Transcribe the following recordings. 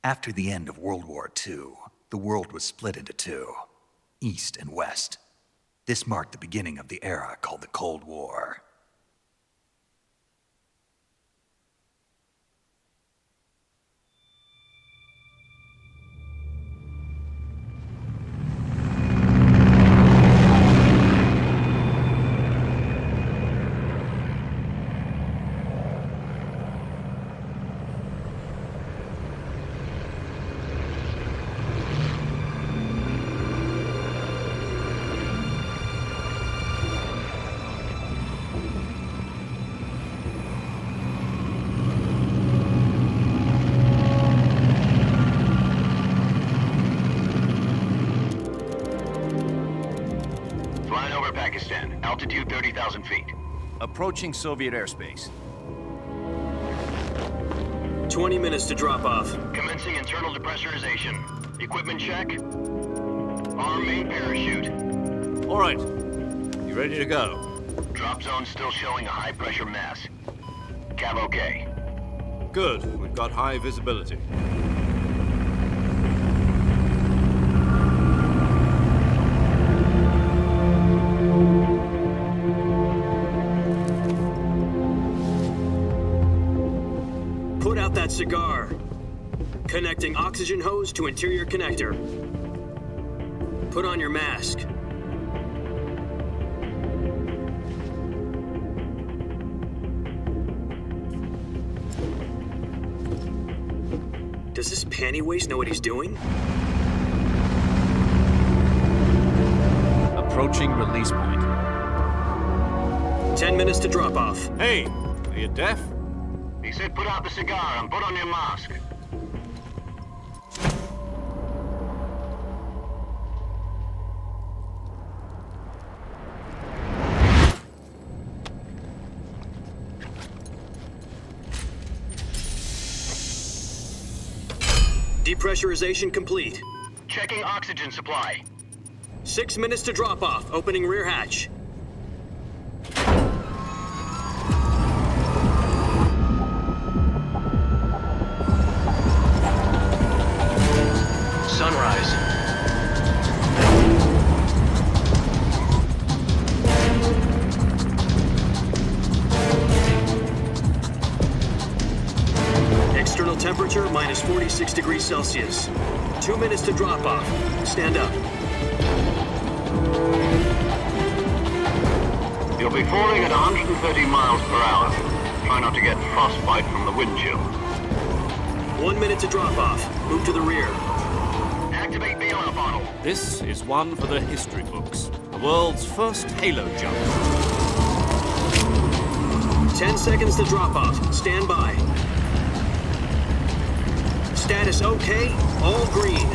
After the end of World War II, the world was split into two, East and West. This marked the beginning of the era called the Cold War. Altitude 30,000 feet. Approaching Soviet airspace. 20 minutes to drop off. Commencing internal depressurization. Equipment check. Arm main parachute. All right. You ready to go? Drop zone still showing a high pressure mass. Cav okay. Good. We've got high visibility. Put out that cigar. Connecting oxygen hose to interior connector. Put on your mask. Does this panty waste know what he's doing? Approaching release point. 10 minutes to drop off. Hey, are you deaf? He said put out the cigar and put on your mask. Depressurization complete. Checking oxygen supply. 6 minutes to drop off. Opening rear hatch. Sunrise. External temperature minus 46 degrees Celsius. 2 minutes to drop off. Stand up. You'll be falling at 130 miles per hour. Try not to get frostbite from the wind chill. 1 minute to drop off. Move to the rear. Activate bailout bottle. This is one for the history books. The world's first halo jump. 10 seconds to drop off. Stand by. Status okay. All green.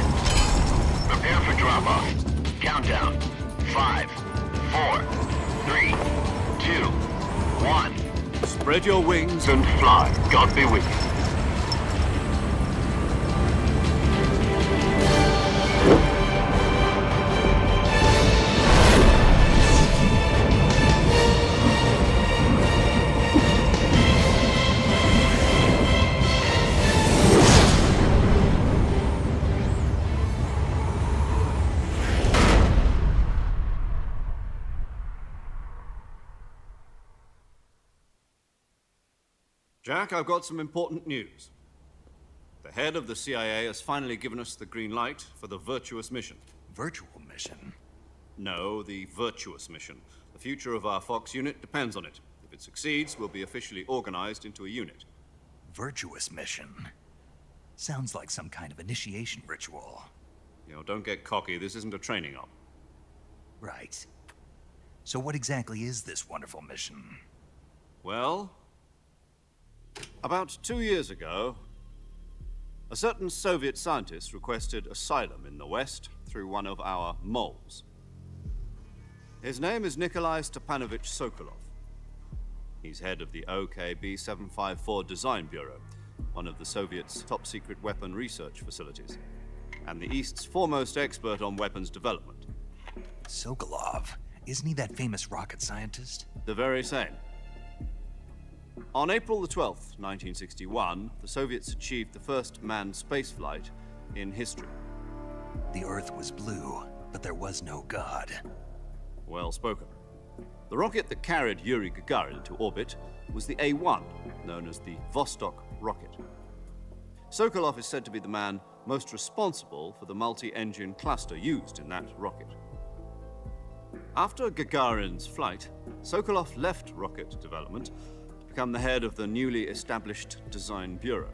Prepare for drop off. Countdown. 5, 4, 3, 2, 1. Spread your wings And fly. God be with you. Jack, I've got some important news. The head of the CIA has finally given us the green light for the virtuous mission. Virtual mission? No, the virtuous mission. The future of our Fox unit depends on it. If it succeeds, we'll be officially organized into a unit. Virtuous mission? Sounds like some kind of initiation ritual. You know, don't get cocky. This isn't a training op. Right. So what exactly is this wonderful mission? Well, about 2 years ago, a certain Soviet scientist requested asylum in the West through one of our moles. His name is Nikolai Stepanovich Sokolov. He's head of the OKB 754 Design Bureau, one of the Soviets' top-secret weapon research facilities, and the East's foremost expert on weapons development. Sokolov? Isn't he that famous rocket scientist? The very same. On April the 12th, 1961, the Soviets achieved the first manned spaceflight in history. The Earth was blue, but there was no God. Well spoken. The rocket that carried Yuri Gagarin to orbit was the A-1, known as the Vostok rocket. Sokolov is said to be the man most responsible for the multi-engine cluster used in that rocket. After Gagarin's flight, Sokolov left rocket development to become the head of the newly established Design Bureau.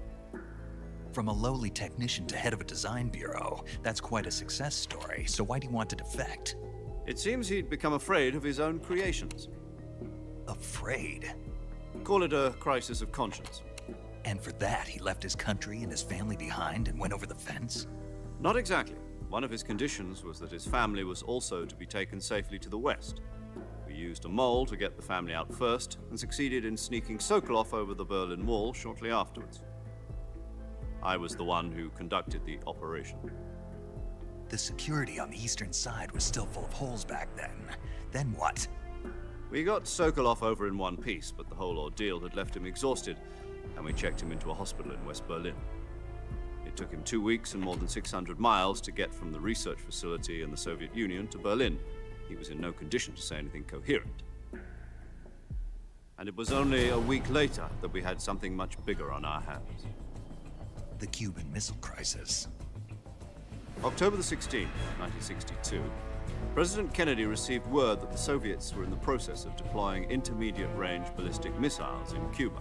From a lowly technician to head of a design bureau, that's quite a success story, so why do you want to defect? It seems he'd become afraid of his own creations. Afraid? Call it a crisis of conscience. And for that, he left his country and his family behind and went over the fence? Not exactly. One of his conditions was that his family was also to be taken safely to the west. We used a mole to get the family out first and succeeded in sneaking Sokolov over the Berlin Wall shortly afterwards. I was the one who conducted the operation. The security on the eastern side was still full of holes back then. Then what? We got Sokolov over in one piece, but the whole ordeal had left him exhausted, and we checked him into a hospital in West Berlin. It took him 2 weeks and more than 600 miles to get from the research facility in the Soviet Union to Berlin. He was in no condition to say anything coherent. And it was only a week later that we had something much bigger on our hands. The Cuban Missile Crisis. October the 16th, 1962, President Kennedy received word that the Soviets were in the process of deploying intermediate-range ballistic missiles in Cuba.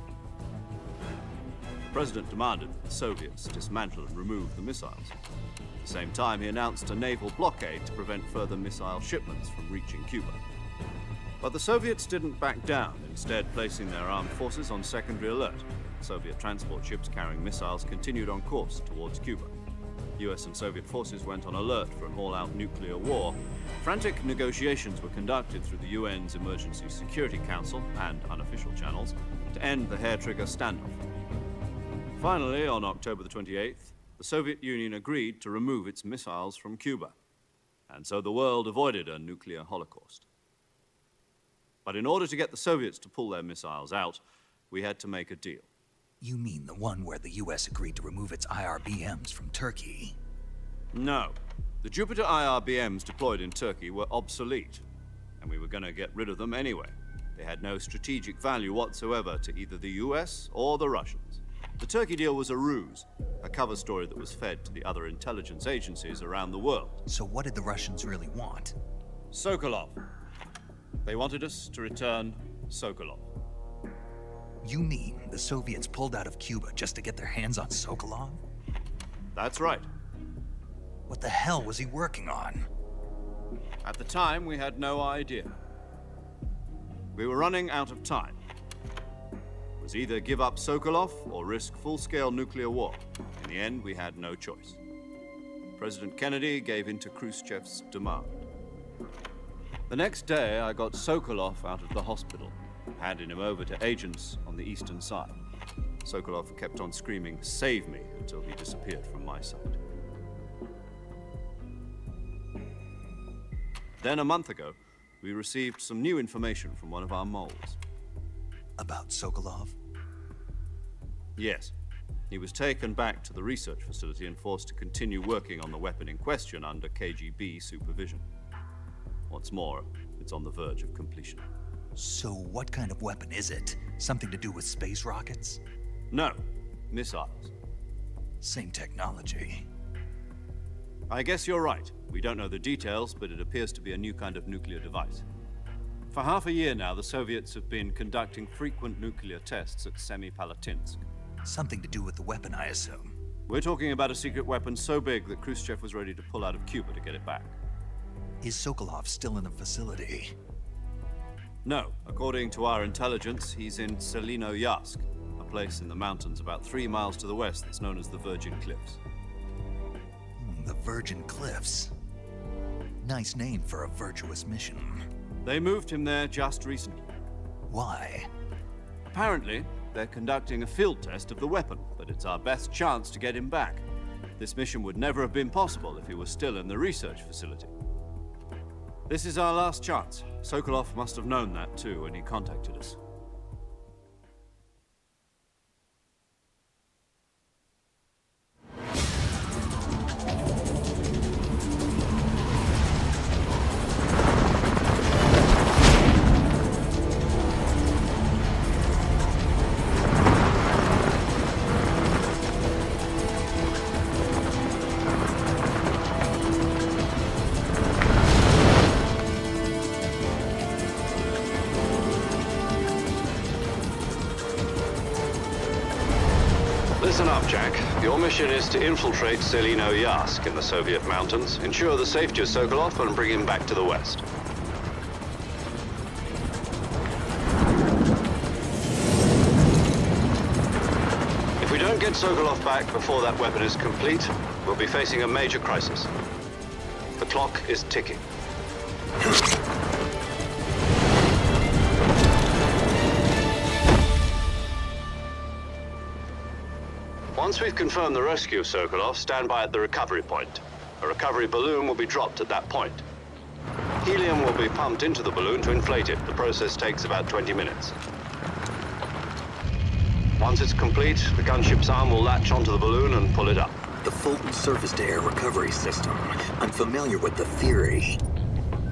The President demanded that the Soviets dismantle and remove the missiles. At the same time, he announced a naval blockade to prevent further missile shipments from reaching Cuba. But the Soviets didn't back down, instead placing their armed forces on secondary alert. Soviet transport ships carrying missiles continued on course towards Cuba. US and Soviet forces went on alert for an all-out nuclear war. Frantic negotiations were conducted through the UN's Emergency Security Council and unofficial channels to end the hair-trigger standoff. Finally, on October the 28th, the Soviet Union agreed to remove its missiles from Cuba, and so the world avoided a nuclear holocaust. But in order to get the Soviets to pull their missiles out, we had to make a deal. You mean the one where the US agreed to remove its IRBMs from Turkey? No. The Jupiter IRBMs deployed in Turkey were obsolete, and we were going to get rid of them anyway. They had no strategic value whatsoever to either the US or the Russians. The Turkey deal was a ruse, a cover story that was fed to the other intelligence agencies around the world. So what did the Russians really want? Sokolov. They wanted us to return Sokolov. You mean the Soviets pulled out of Cuba just to get their hands on Sokolov? That's right. What the hell was he working on? At the time, we had no idea. We were running out of time. It was either give up Sokolov or risk full-scale nuclear war. In the end, we had no choice. President Kennedy gave in to Khrushchev's demand. The next day, I got Sokolov out of the hospital, handing him over to agents on the eastern side. Sokolov kept on screaming, "Save me," until he disappeared from my sight. Then a month ago, we received some new information from one of our moles. About Sokolov? Yes. He was taken back to the research facility and forced to continue working on the weapon in question under KGB supervision. What's more, it's on the verge of completion. So what kind of weapon is it? Something to do with space rockets? No, missiles. Same technology. I guess you're right. We don't know the details, but it appears to be a new kind of nuclear device. For half a year now, the Soviets have been conducting frequent nuclear tests at Semipalatinsk. Something to do with the weapon, I assume. We're talking about a secret weapon so big that Khrushchev was ready to pull out of Cuba to get it back. Is Sokolov still in the facility? No. According to our intelligence, he's in Selinoyarsk, a place in the mountains about 3 miles to the west that's known as the Virgin Cliffs. The Virgin Cliffs. Nice name for a virtuous mission. They moved him there just recently. Why? Apparently, they're conducting a field test of the weapon, but it's our best chance to get him back. This mission would never have been possible if he was still in the research facility. This is our last chance. Sokolov must have known that too when he contacted us. Listen up, Jack. Your mission is to infiltrate Selino Yask in the Soviet mountains, ensure the safety of Sokolov, and bring him back to the West. If we don't get Sokolov back before that weapon is complete, we'll be facing a major crisis. The clock is ticking. Once we've confirmed the rescue of Sokolov, stand by at the recovery point. A recovery balloon will be dropped at that point. Helium will be pumped into the balloon to inflate it. The process takes about 20 minutes. Once it's complete, the gunship's arm will latch onto the balloon and pull it up. The Fulton surface-to-air recovery system. I'm familiar with the theory.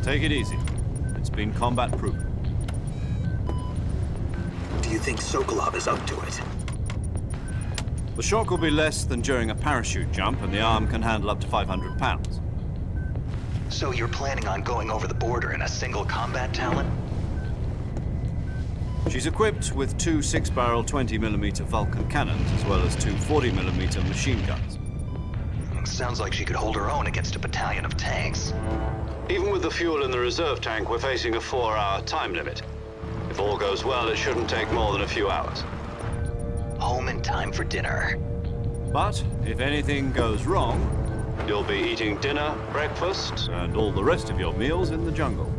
Take it easy. It's been combat-proven. Do you think Sokolov is up to it? The shock will be less than during a parachute jump, and the arm can handle up to 500 pounds. So you're planning on going over the border in a single combat talon? She's equipped with two 6-barrel 20mm Vulcan cannons, as well as two 40mm machine guns. Sounds like she could hold her own against a battalion of tanks. Even with the fuel in the reserve tank, we're facing a 4-hour time limit. If all goes well, it shouldn't take more than a few hours. Home in time for dinner. But if anything goes wrong, you'll be eating dinner, breakfast, and all the rest of your meals in the jungle.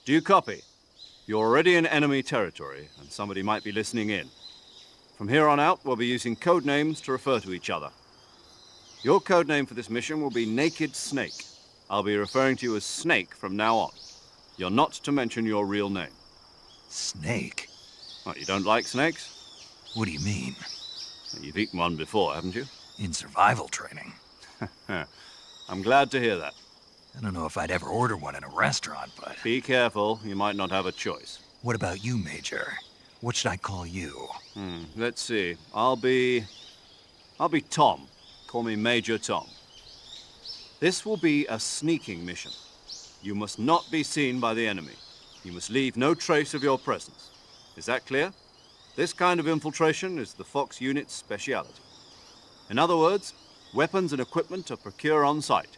Do you copy? You're already in enemy territory, and somebody might be listening in. From here on out, we'll be using code names to refer to each other. Your code name for this mission will be Naked Snake. I'll be referring to you as Snake from now on. You're not to mention your real name. Snake? What, you don't like snakes? What do you mean? You've eaten one before, haven't you? In survival training. I'm glad to hear that. I don't know if I'd ever order one in a restaurant, but... Be careful, you might not have a choice. What about you, Major? What should I call you? Let's see. I'll be Tom. Call me Major Tom. This will be a sneaking mission. You must not be seen by the enemy. You must leave no trace of your presence. Is that clear? This kind of infiltration is the Fox unit's speciality. In other words, weapons and equipment are procured on site.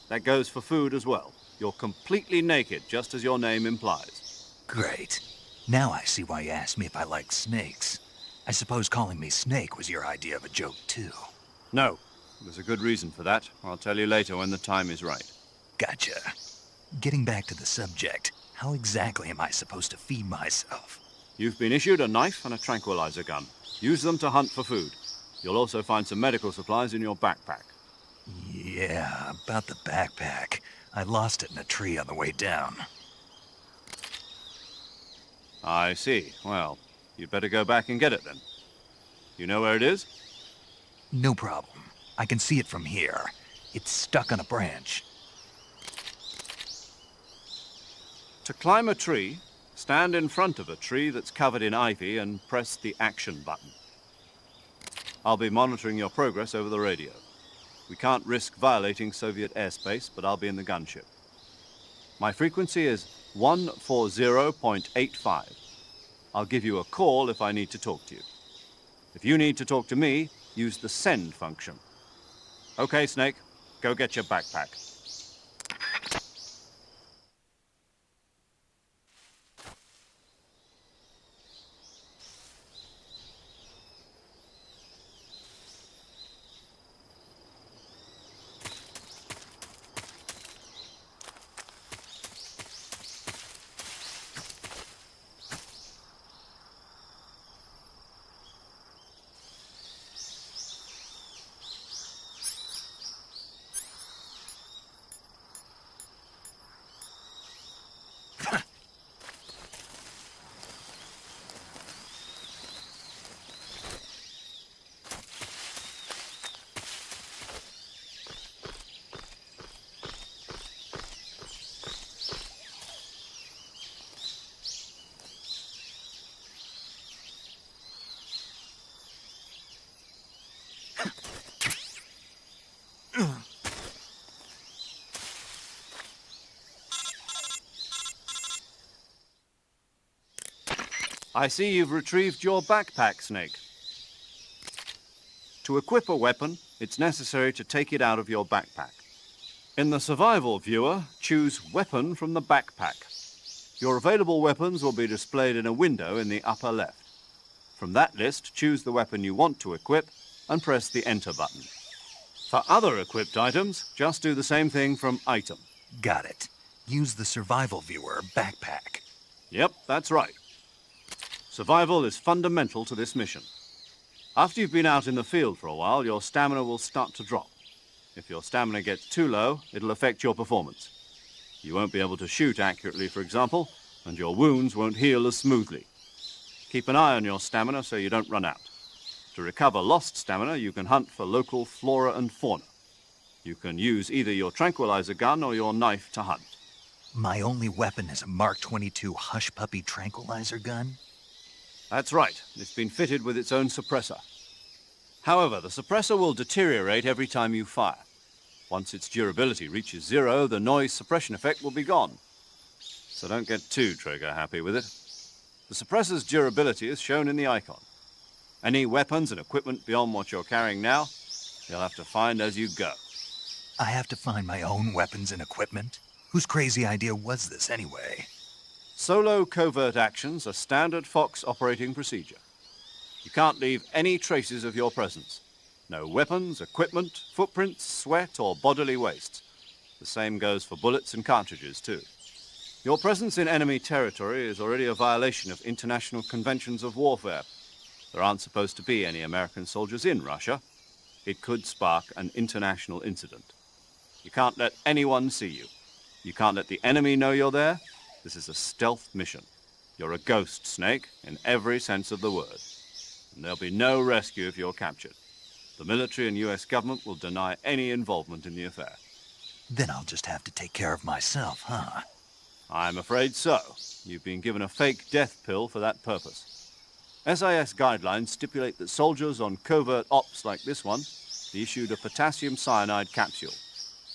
That goes for food as well. You're completely naked, just as your name implies. Great. Now I see why you asked me if I liked snakes. I suppose calling me Snake was your idea of a joke, too. No. There's a good reason for that. I'll tell you later when the time is right. Gotcha. Getting back to the subject, how exactly am I supposed to feed myself? You've been issued a knife and a tranquilizer gun. Use them to hunt for food. You'll also find some medical supplies in your backpack. Yeah, about the backpack. I lost it in a tree on the way down. I see. Well, you'd better go back and get it then. You know where it is? No problem. I can see it from here. It's stuck on a branch. To climb a tree, stand in front of a tree that's covered in ivy and press the action button. I'll be monitoring your progress over the radio. We can't risk violating Soviet airspace, but I'll be in the gunship. My frequency is 140.85. I'll give you a call if I need to talk to you. If you need to talk to me, use the send function. Okay, Snake, go get your backpack. I see you've retrieved your backpack, Snake. To equip a weapon, it's necessary to take it out of your backpack. In the survival viewer, choose Weapon from the backpack. Your available weapons will be displayed in a window in the upper left. From that list, choose the weapon you want to equip and press the Enter button. For other equipped items, just do the same thing from Item. Got it. Use the survival viewer backpack. Yep, that's right. Survival is fundamental to this mission. After you've been out in the field for a while, your stamina will start to drop. If your stamina gets too low, it'll affect your performance. You won't be able to shoot accurately, for example, and your wounds won't heal as smoothly. Keep an eye on your stamina so you don't run out. To recover lost stamina, you can hunt for local flora and fauna. You can use either your tranquilizer gun or your knife to hunt. My only weapon is a Mark 22 Hush Puppy tranquilizer gun? That's right. It's been fitted with its own suppressor. However, the suppressor will deteriorate every time you fire. Once its durability reaches 0, the noise suppression effect will be gone. So don't get too trigger happy with it. The suppressor's durability is shown in the icon. Any weapons and equipment beyond what you're carrying now, you'll have to find as you go. I have to find my own weapons and equipment? Whose crazy idea was this anyway? Solo covert actions are standard Fox operating procedure. You can't leave any traces of your presence. No weapons, equipment, footprints, sweat, or bodily waste. The same goes for bullets and cartridges, too. Your presence in enemy territory is already a violation of international conventions of warfare. There aren't supposed to be any American soldiers in Russia. It could spark an international incident. You can't let anyone see you. You can't let the enemy know you're there. This is a stealth mission. You're a ghost, Snake, in every sense of the word. And there'll be no rescue if you're captured. The military and US government will deny any involvement in the affair. Then I'll just have to take care of myself, huh? I'm afraid so. You've been given a fake death pill for that purpose. SIS guidelines stipulate that soldiers on covert ops like this one be issued a potassium cyanide capsule.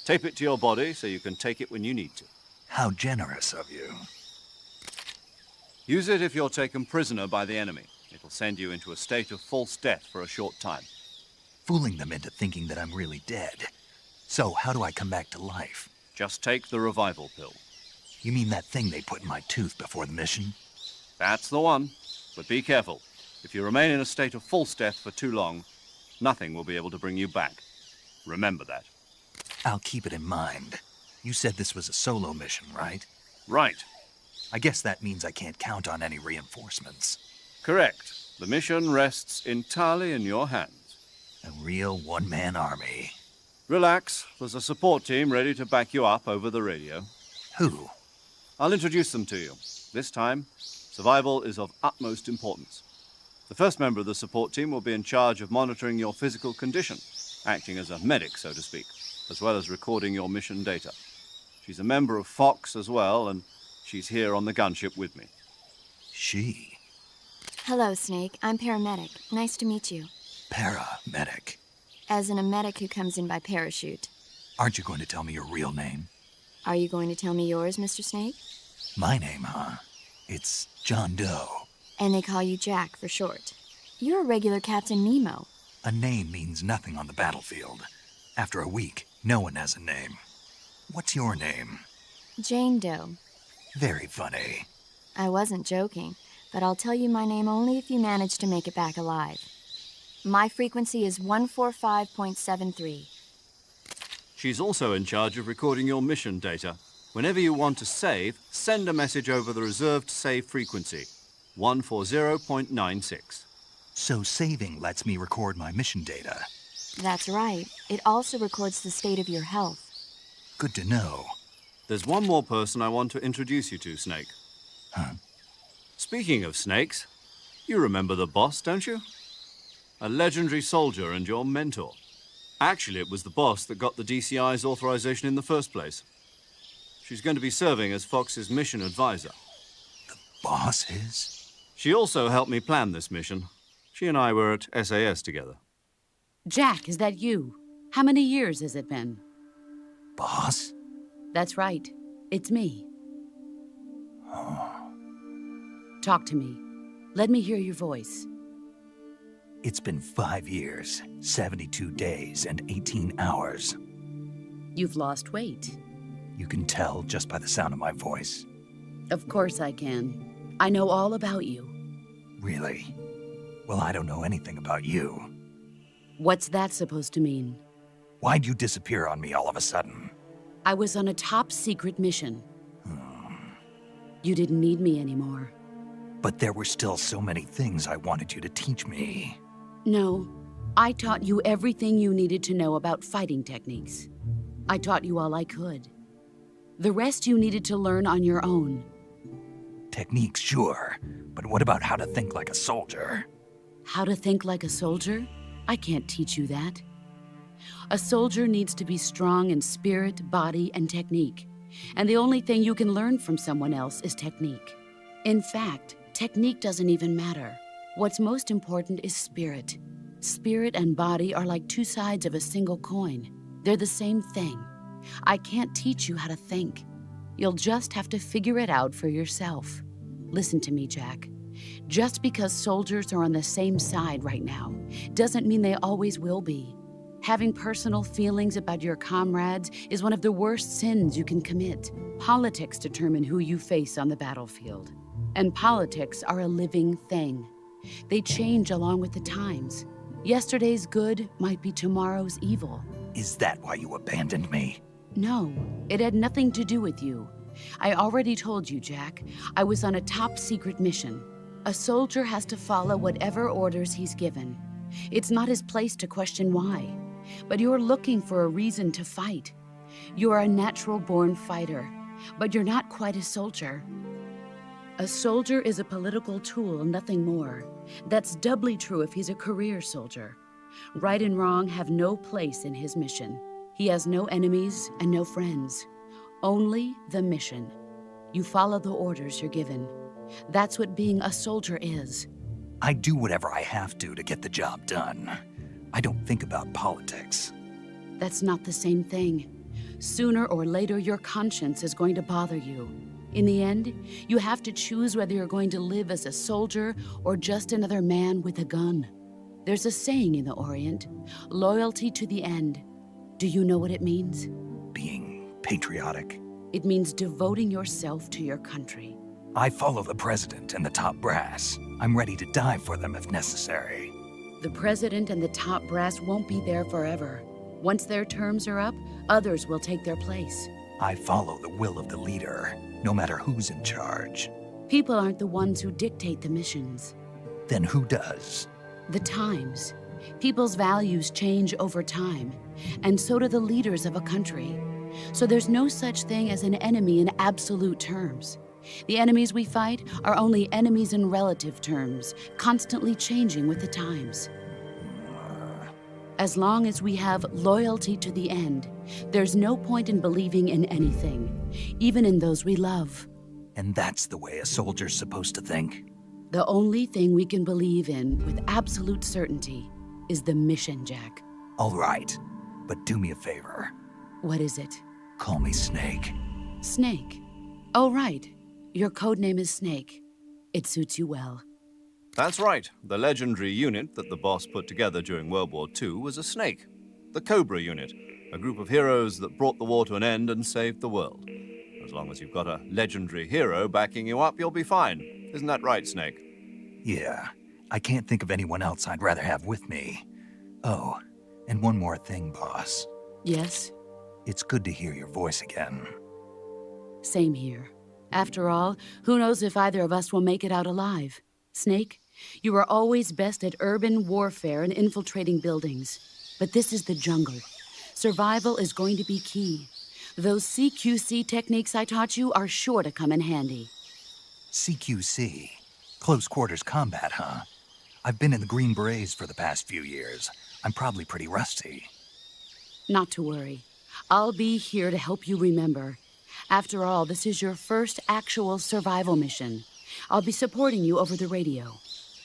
Tape it to your body so you can take it when you need to. How generous of you. Use it if you're taken prisoner by the enemy. It'll send you into a state of false death for a short time. Fooling them into thinking that I'm really dead. So, how do I come back to life? Just take the revival pill. You mean that thing they put in my tooth before the mission? That's the one. But be careful. If you remain in a state of false death for too long, nothing will be able to bring you back. Remember that. I'll keep it in mind. You said this was a solo mission, right? Right. I guess that means I can't count on any reinforcements. Correct. The mission rests entirely in your hands. A real one-man army. Relax. There's a support team ready to back you up over the radio. Who? I'll introduce them to you. This time, survival is of utmost importance. The first member of the support team will be in charge of monitoring your physical condition, acting as a medic, so to speak, as well as recording your mission data. She's a member of Fox as well, and She's here on the gunship with me. She? Hello, Snake. I'm paramedic. Nice to meet you. Paramedic. As in a medic who comes in by parachute. Aren't you going to tell me your real name? Are you going to tell me yours, Mr. Snake? My name, huh? It's John Doe. And they call you Jack for short. You're a regular Captain Nemo. A name means nothing on the battlefield. After a week, no one has a name. What's your name? Jane Doe. Very funny. I wasn't joking, but I'll tell you my name only if you manage to make it back alive. My frequency is 145.73. She's also in charge of recording your mission data. Whenever you want to save, send a message over the reserved save frequency, 140.96. So saving lets me record my mission data. That's right. It also records the state of your health. Good to know. There's one more person I want to introduce you to, Snake. Huh? Speaking of snakes, you remember the boss, don't you? A legendary soldier and your mentor. Actually, it was the boss that got the DCI's authorization in the first place. She's going to be serving as Fox's mission advisor. Boss is? She also helped me plan this mission. She and I were at SAS together. Jack, is that you? How many years has it been? Boss? That's right. It's me. Talk to me. Let me hear your voice. It's been 5 years, 72 days, and 18 hours. You've lost weight. You can tell just by the sound of my voice. Of course I can. I know all about you. Really? Well, I don't know anything about you. What's that supposed to mean? Why'd you disappear on me all of a sudden? I was on a top-secret mission. You didn't need me anymore. But there were still so many things I wanted you to teach me. No, I taught you everything you needed to know about fighting techniques. I taught you all I could. The rest you needed to learn on your own. Techniques, sure. But what about how to think like a soldier? How to think like a soldier? I can't teach you that. A soldier needs to be strong in spirit, body, and technique. And the only thing you can learn from someone else is technique. In fact, technique doesn't even matter. What's most important is spirit. Spirit and body are like two sides of a single coin. They're the same thing. I can't teach you how to think. You'll just have to figure it out for yourself. Listen to me, Jack. Just because soldiers are on the same side right now doesn't mean they always will be. Having personal feelings about your comrades is one of the worst sins you can commit. Politics determine who you face on the battlefield. And politics are a living thing. They change along with the times. Yesterday's good might be tomorrow's evil. Is that why you abandoned me? No, it had nothing to do with you. I already told you, Jack. I was on a top-secret mission. A soldier has to follow whatever orders he's given. It's not his place to question why. But you're looking for a reason to fight. You're a natural-born fighter, but you're not quite a soldier. A soldier is a political tool, nothing more. That's doubly true if he's a career soldier. Right and wrong have no place in his mission. He has no enemies and no friends. Only the mission. You follow the orders you're given. That's what being a soldier is. I do whatever I have to get the job done. I don't think about politics. That's not the same thing. Sooner or later, your conscience is going to bother you. In the end, you have to choose whether you're going to live as a soldier or just another man with a gun. There's a saying in the Orient, loyalty to the end. Do you know what it means? Being patriotic. It means devoting yourself to your country. I follow the president and the top brass. I'm ready to die for them if necessary. The president and the top brass won't be there forever. Once their terms are up, others will take their place. I follow the will of the leader, no matter who's in charge. People aren't the ones who dictate the missions. Then who does? The times. People's values change over time, and so do the leaders of a country. So there's no such thing as an enemy in absolute terms. The enemies we fight are only enemies in relative terms, constantly changing with the times. As long as we have loyalty to the end, there's no point in believing in anything, even in those we love. And that's the way a soldier's supposed to think? The only thing we can believe in with absolute certainty is the mission, Jack. All right, but do me a favor. What is it? Call me Snake. Snake. Oh, right. Your code name is Snake. It suits you well. That's right. The legendary unit that the boss put together during World War II was a snake. The Cobra unit, a group of heroes that brought the war to an end and saved the world. As long as you've got a legendary hero backing you up, you'll be fine. Isn't that right, Snake? Yeah, I can't think of anyone else I'd rather have with me. Oh, and one more thing, boss. Yes? It's good to hear your voice again. Same here. After all, who knows if either of us will make it out alive? Snake, you are always best at urban warfare and infiltrating buildings. But this is the jungle. Survival is going to be key. Those CQC techniques I taught you are sure to come in handy. CQC? Close quarters combat, huh? I've been in the Green Berets for the past few years. I'm probably pretty rusty. Not to worry. I'll be here to help you remember. After all, this is your first actual survival mission. I'll be supporting you over the radio.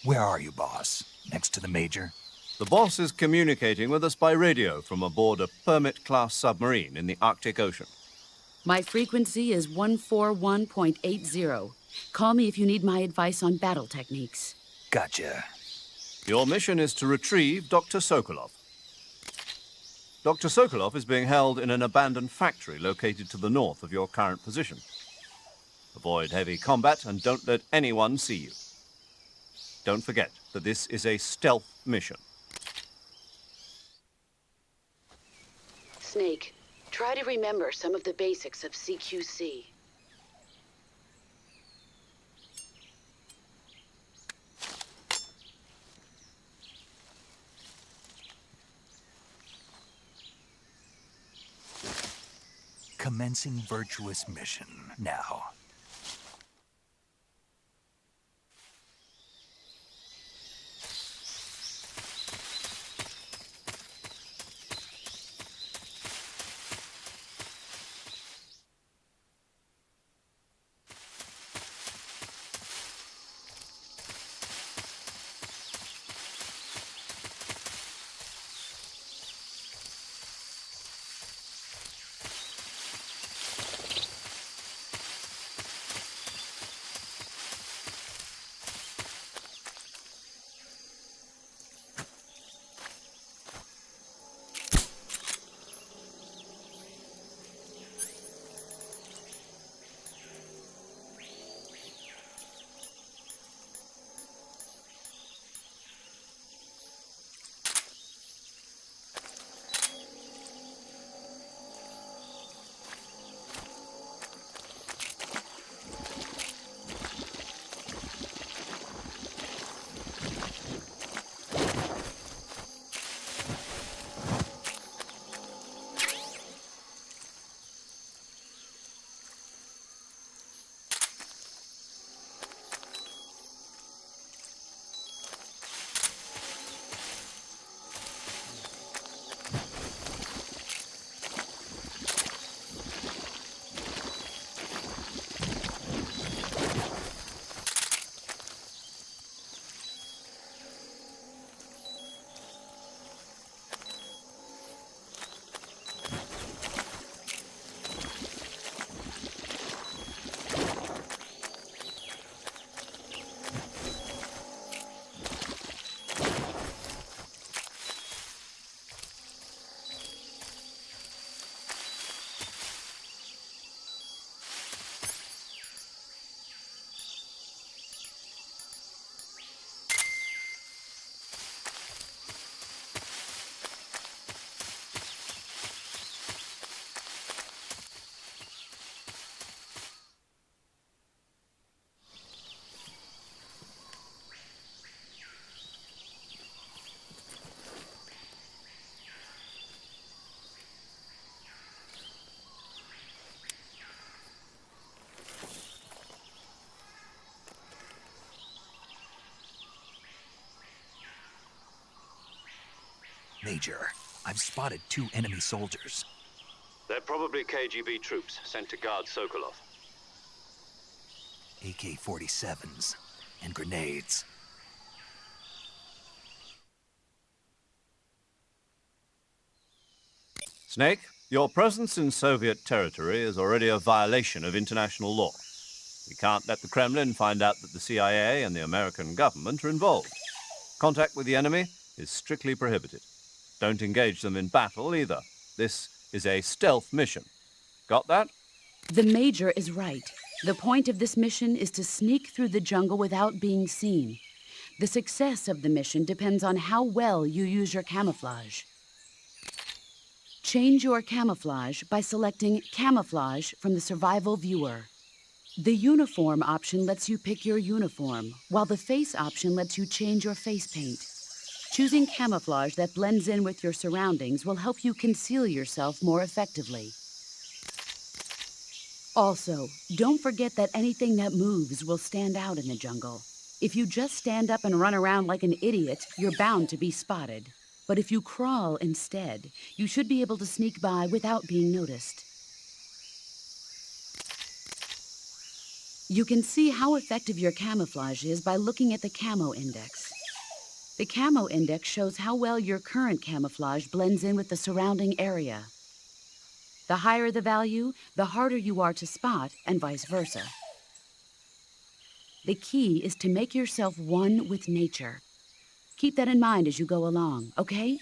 Where are you, boss? Next to the Major? The boss is communicating with us by radio from aboard a Permit-class submarine in the Arctic Ocean. My frequency is 141.80. Call me if you need my advice on battle techniques. Gotcha. Your mission is to retrieve Dr. Sokolov. Dr. Sokolov is being held in an abandoned factory located to the north of your current position. Avoid heavy combat and don't let anyone see you. Don't forget that this is a stealth mission. Snake, try to remember some of the basics of CQC. Commencing virtuous mission now. Major, I've spotted 2 enemy soldiers. They're probably KGB troops sent to guard Sokolov. AK-47s, and grenades. Snake, your presence in Soviet territory is already a violation of international law. We can't let the Kremlin find out that the CIA and the American government are involved. Contact with the enemy is strictly prohibited. Don't engage them in battle either. This is a stealth mission. Got that? The Major is right. The point of this mission is to sneak through the jungle without being seen. The success of the mission depends on how well you use your camouflage. Change your camouflage by selecting Camouflage from the Survival Viewer. The Uniform option lets you pick your uniform, while the Face option lets you change your face paint. Choosing camouflage that blends in with your surroundings will help you conceal yourself more effectively. Also, don't forget that anything that moves will stand out in the jungle. If you just stand up and run around like an idiot, you're bound to be spotted. But if you crawl instead, you should be able to sneak by without being noticed. You can see how effective your camouflage is by looking at the Camo Index. The Camo Index shows how well your current camouflage blends in with the surrounding area. The higher the value, the harder you are to spot, and vice versa. The key is to make yourself one with nature. Keep that in mind as you go along, okay?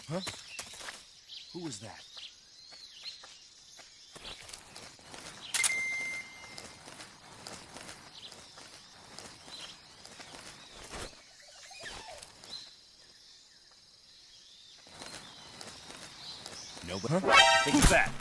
Huh? Who was that? Nobody? Huh? Who's that?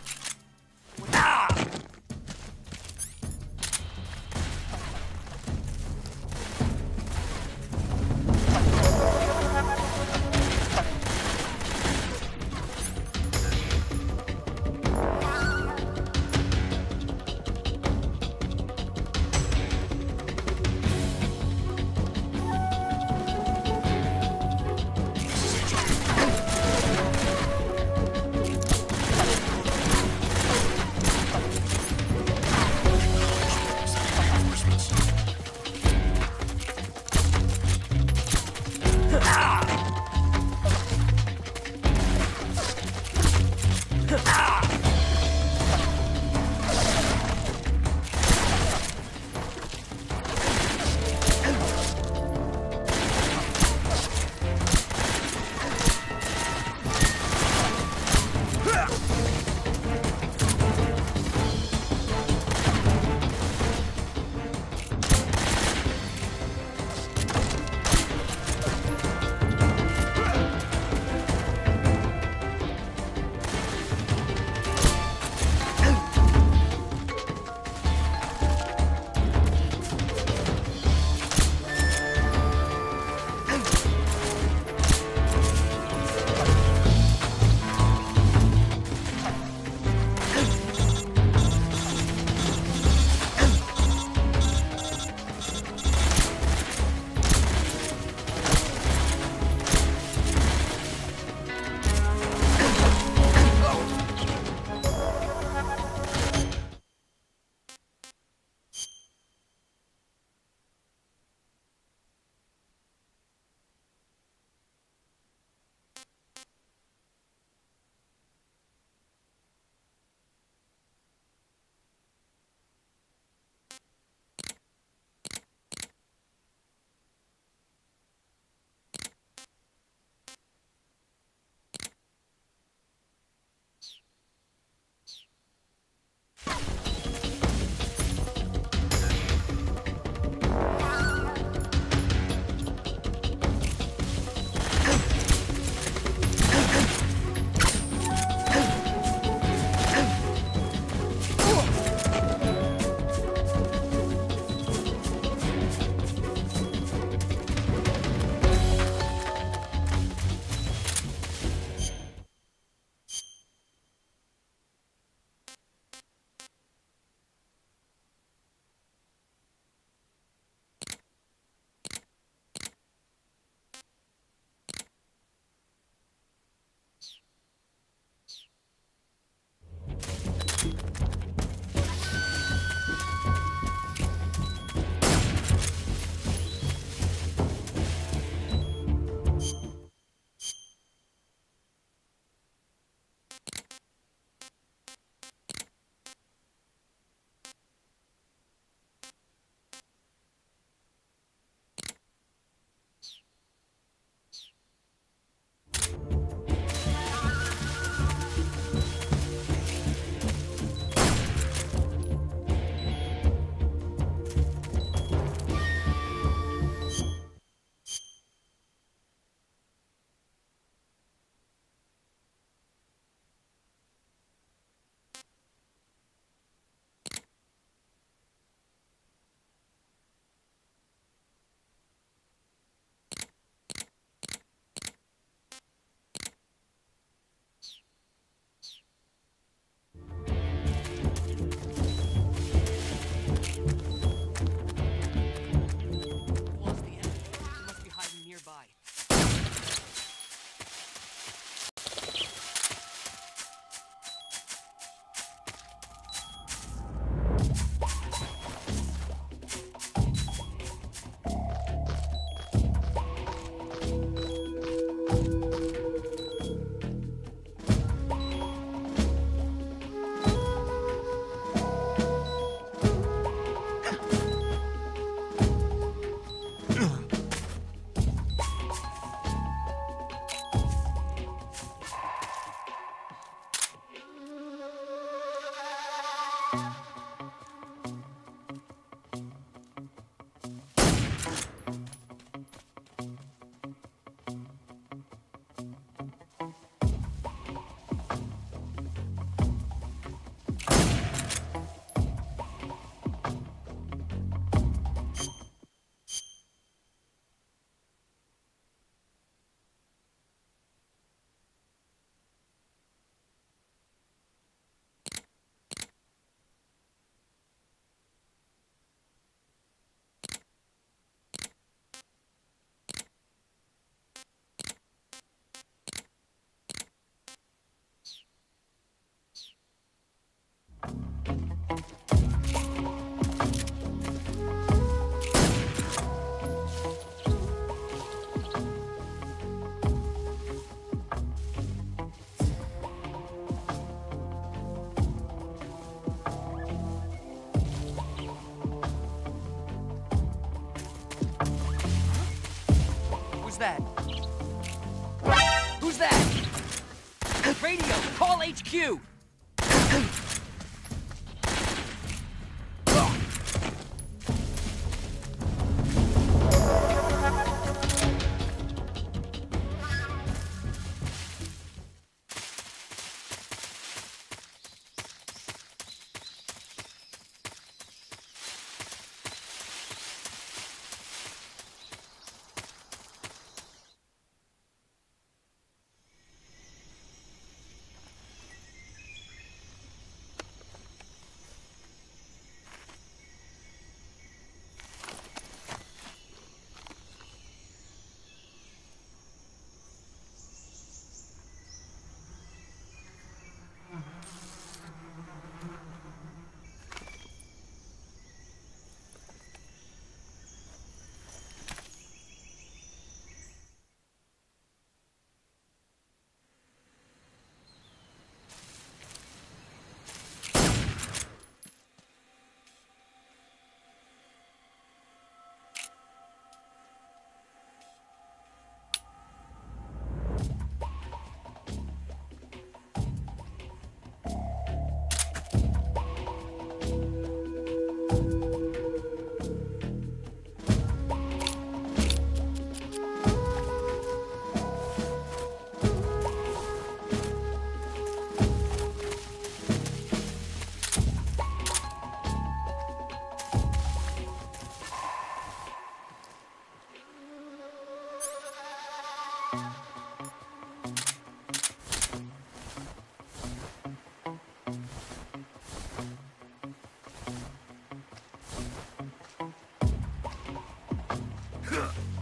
Who's that? Radio, call HQ!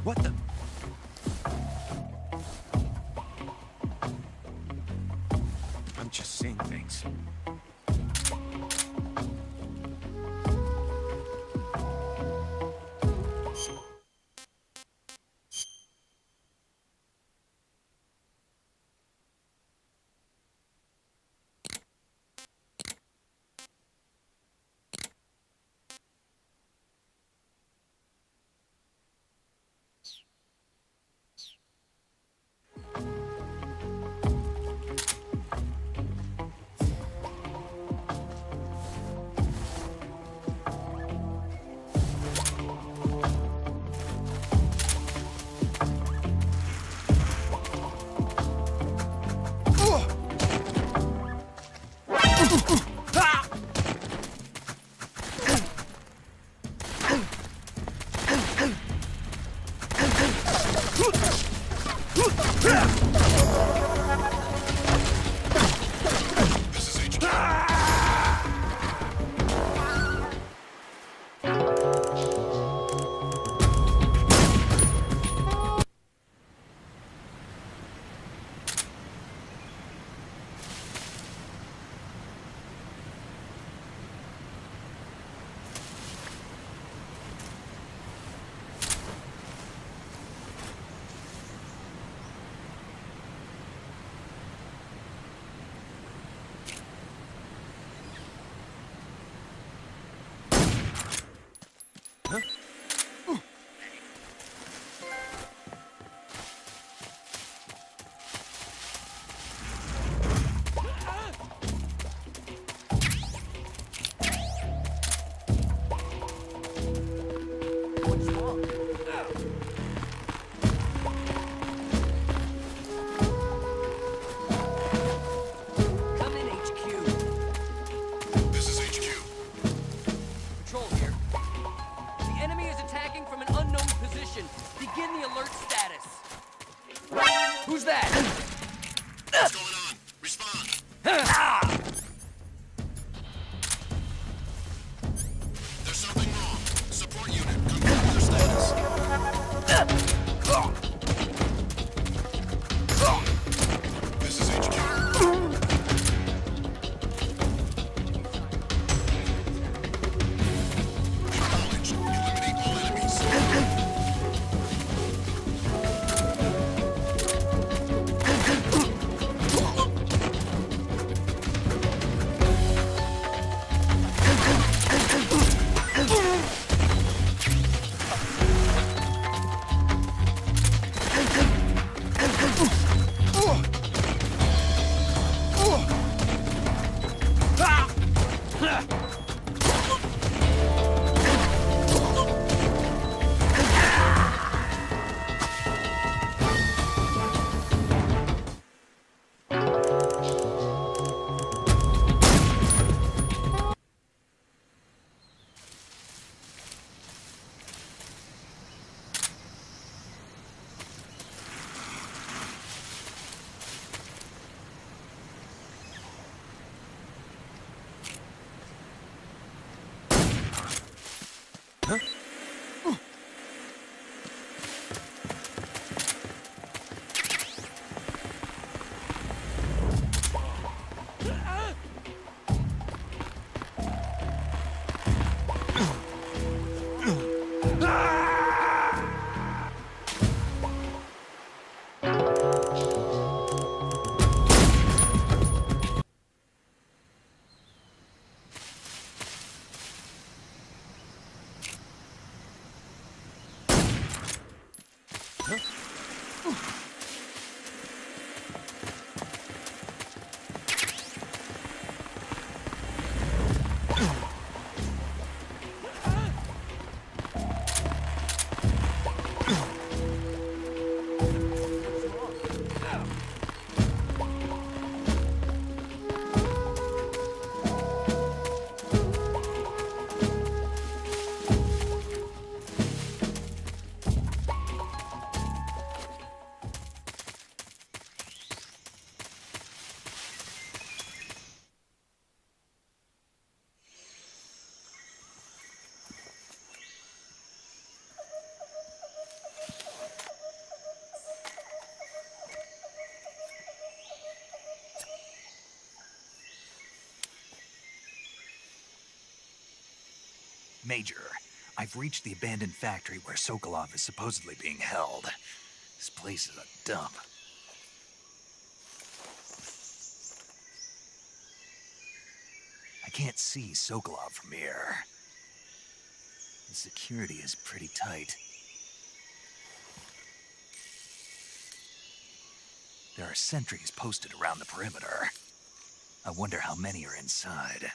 What the? I'm just seeing things. Who's that? What's going on? Respond. There's something wrong. Support unit, confirm their status. This is HQ. Acknowledged. Eliminate all enemies. Major, I've reached the abandoned factory where Sokolov is supposedly being held. This place is a dump. I can't see Sokolov from here. The security is pretty tight. There are sentries posted around the perimeter. I wonder how many are inside.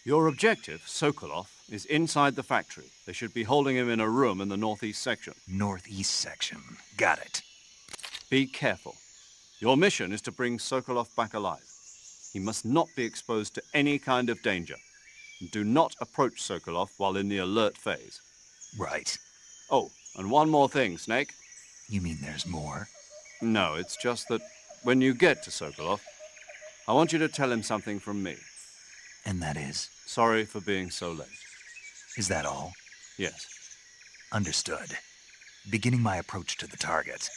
Your objective, Sokolov, is inside the factory. They should be holding him in a room in the northeast section. Northeast section. Got it. Be careful. Your mission is to bring Sokolov back alive. He must not be exposed to any kind of danger. Do not approach Sokolov while in the alert phase. Right. Oh, and one more thing, Snake. You mean there's more? No, it's just that when you get to Sokolov, I want you to tell him something from me. And that is? Sorry for being so late. Is that all? Yes. Understood. Beginning my approach to the target.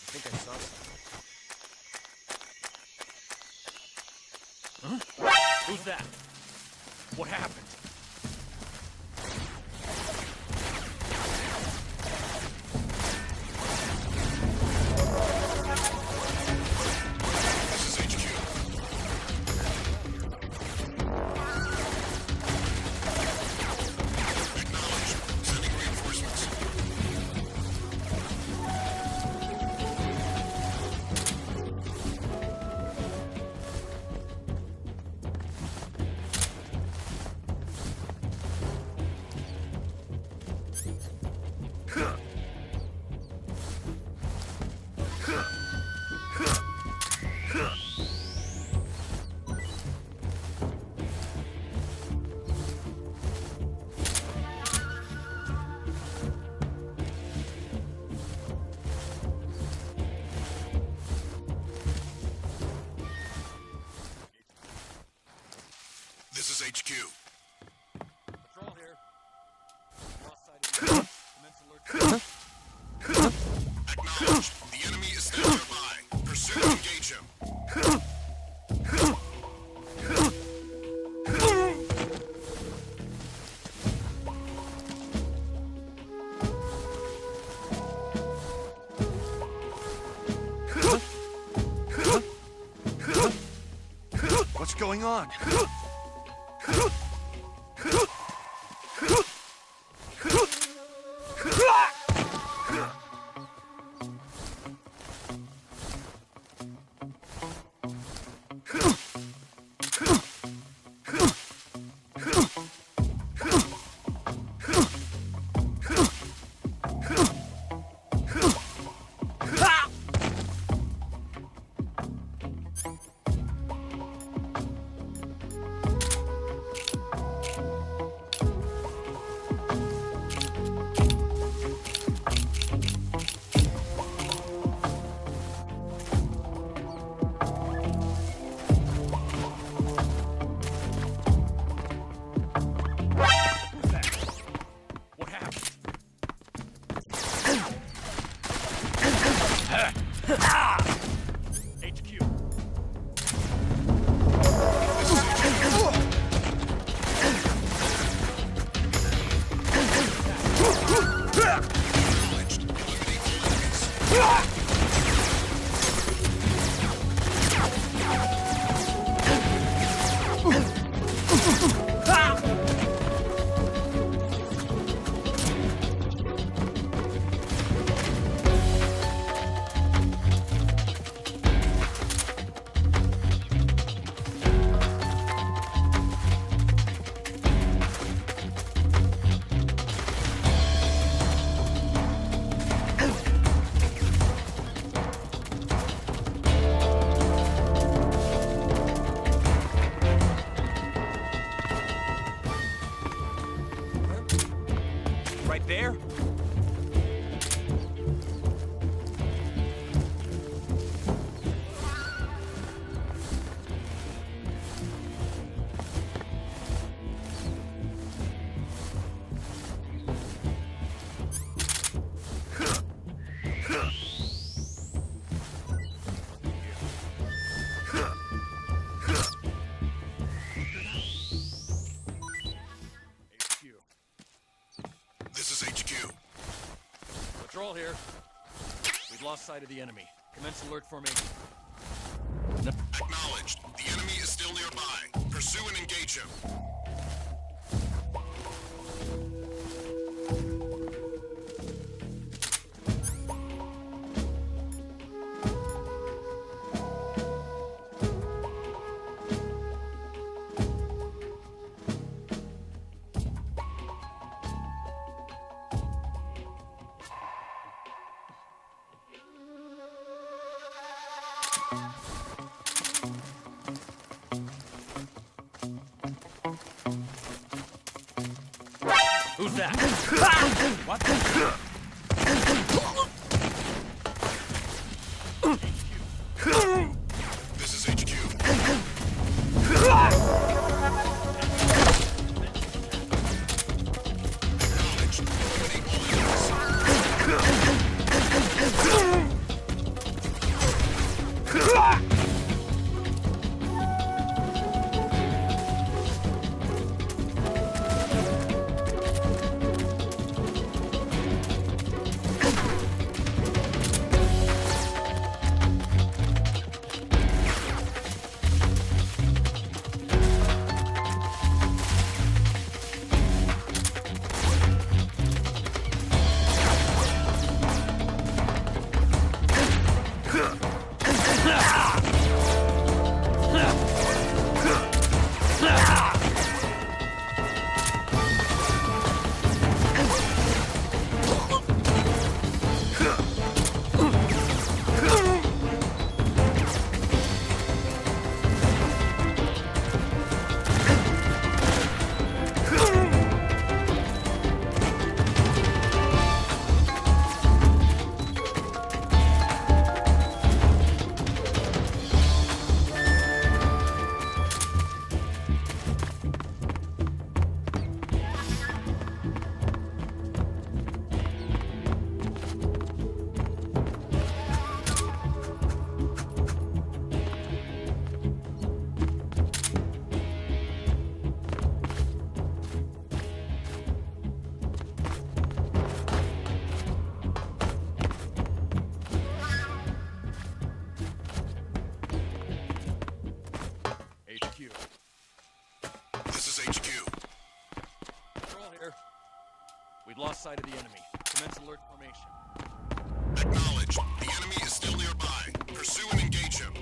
I think I saw something. Huh? Who's that? What happened? This is HQ. Acknowledged. Sending reinforcements. This is HQ. Patrol here. Lost sight of Commence alert. Acknowledged. The enemy is still nearby. Pursue and engage him. What's going on? HQ. lost sight of the enemy. Commence alert formation. Acknowledged. The enemy is still nearby. Pursue and engage him. Who's that? What? This is HQ. Acknowledged. Eliminate all enemies. HQ. This is HQ. Control here. We've lost sight of the enemy. Commence alert formation. Acknowledged. The enemy is still nearby. Pursue and engage him.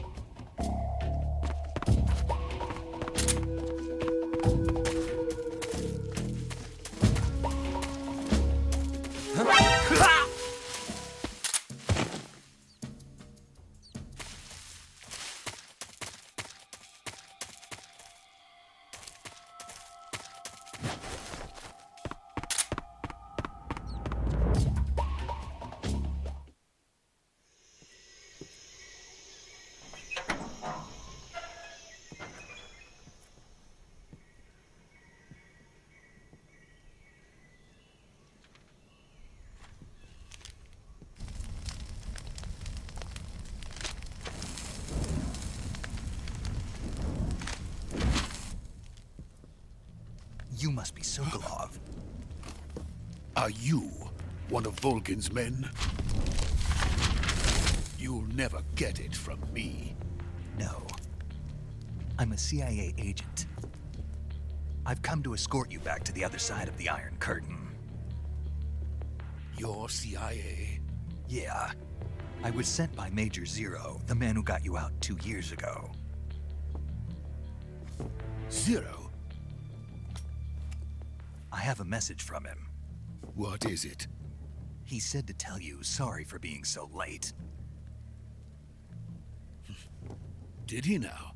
You must be Sokolov. Are you one of Volgin's men? You'll never get it from me. No. I'm a CIA agent. I've come to escort you back to the other side of the Iron Curtain. You're CIA? Yeah. I was sent by Major Zero, the man who got you out 2 years ago. Zero? I have a message from him. What is it? He said to tell you sorry for being so late. Did he now?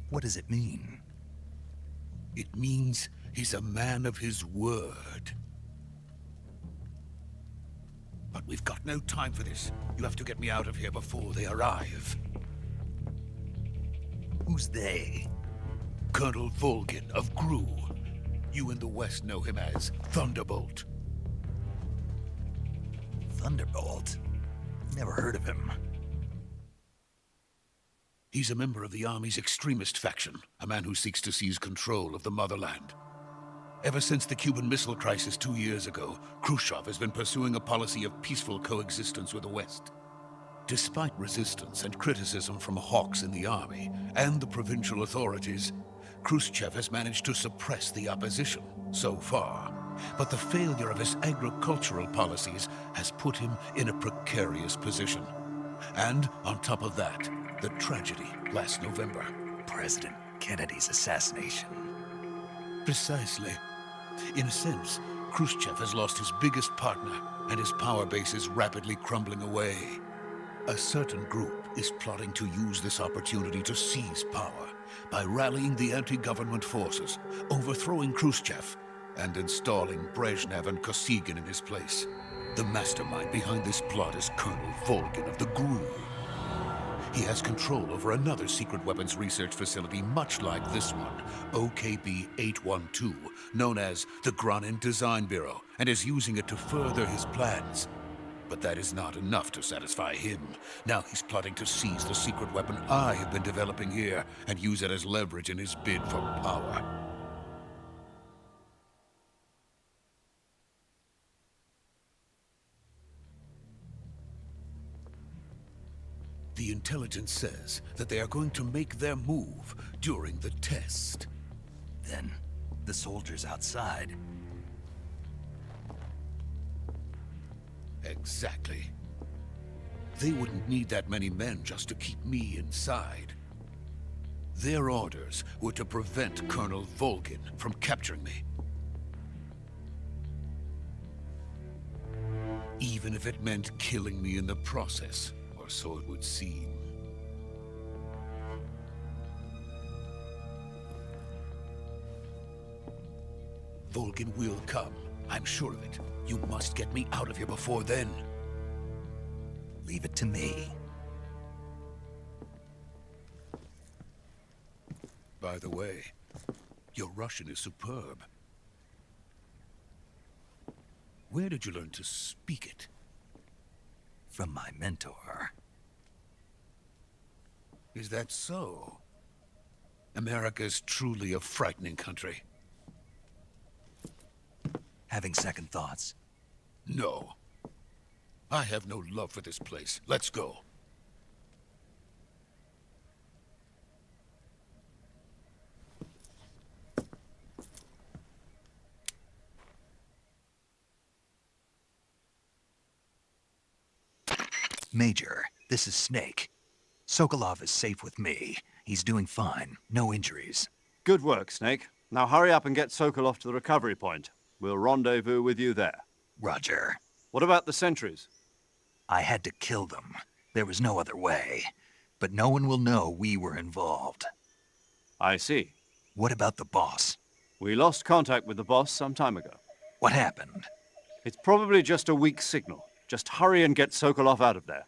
What does it mean? It means he's a man of his word. But we've got no time for this. You have to get me out of here before they arrive. Who's they? Colonel Volgin of Gru. You in the West know him as Thunderbolt. Thunderbolt? Never heard of him. He's a member of the Army's extremist faction, a man who seeks to seize control of the motherland. Ever since the Cuban Missile Crisis 2 years ago, Khrushchev has been pursuing a policy of peaceful coexistence with the West. Despite resistance and criticism from hawks in the army and the provincial authorities, Khrushchev has managed to suppress the opposition so far. But the failure of his agricultural policies has put him in a precarious position. And on top of that, the tragedy last November. President Kennedy's assassination. Precisely. In a sense, Khrushchev has lost his biggest partner, and his power base is rapidly crumbling away. A certain group is plotting to use this opportunity to seize power by rallying the anti-government forces, overthrowing Khrushchev, and installing Brezhnev and Kosygin in his place. The mastermind behind this plot is Colonel Volgin of the GRU. He has control over another secret weapons research facility much like this one, OKB-812, known as the Granin Design Bureau, and is using it to further his plans. But that is not enough to satisfy him. Now he's plotting to seize the secret weapon I have been developing here and use it as leverage in his bid for power. The intelligence says that they are going to make their move during the test. Then, the soldiers outside. Exactly. They wouldn't need that many men just to keep me inside. Their orders were to prevent Colonel Volgin from capturing me. Even if it meant killing me in the process. Or so it would seem. Volgin will come. I'm sure of it. You must get me out of here before then. Leave it to me. By the way, your Russian is superb. Where did you learn to speak it? From my mentor. Is that so? America is truly a frightening country. Having second thoughts? No. I have no love for this place. Let's go. Major, this is Snake. Sokolov is safe with me. He's doing fine. No injuries. Good work, Snake. Now hurry up and get Sokolov to the recovery point. We'll rendezvous with you there. Roger. What about the sentries? I had to kill them. There was no other way. But no one will know we were involved. I see. What about the boss? We lost contact with the boss some time ago. What happened? It's probably just a weak signal. Just hurry and get Sokolov out of there.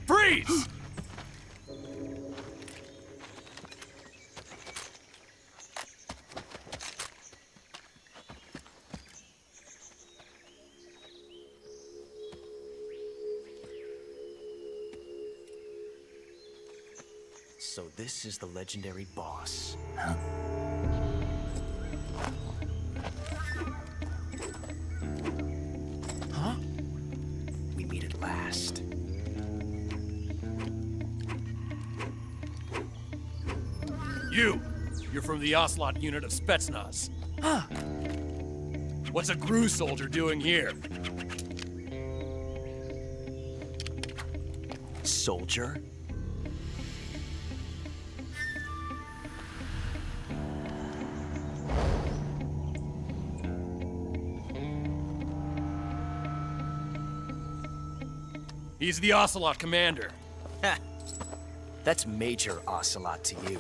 Freeze! So this is the legendary boss. Huh? Huh? We meet at last. You're from the Ocelot unit of Spetsnaz. Huh. What's a GRU soldier doing here? Soldier? He's the Ocelot commander. Ha! That's Major Ocelot to you.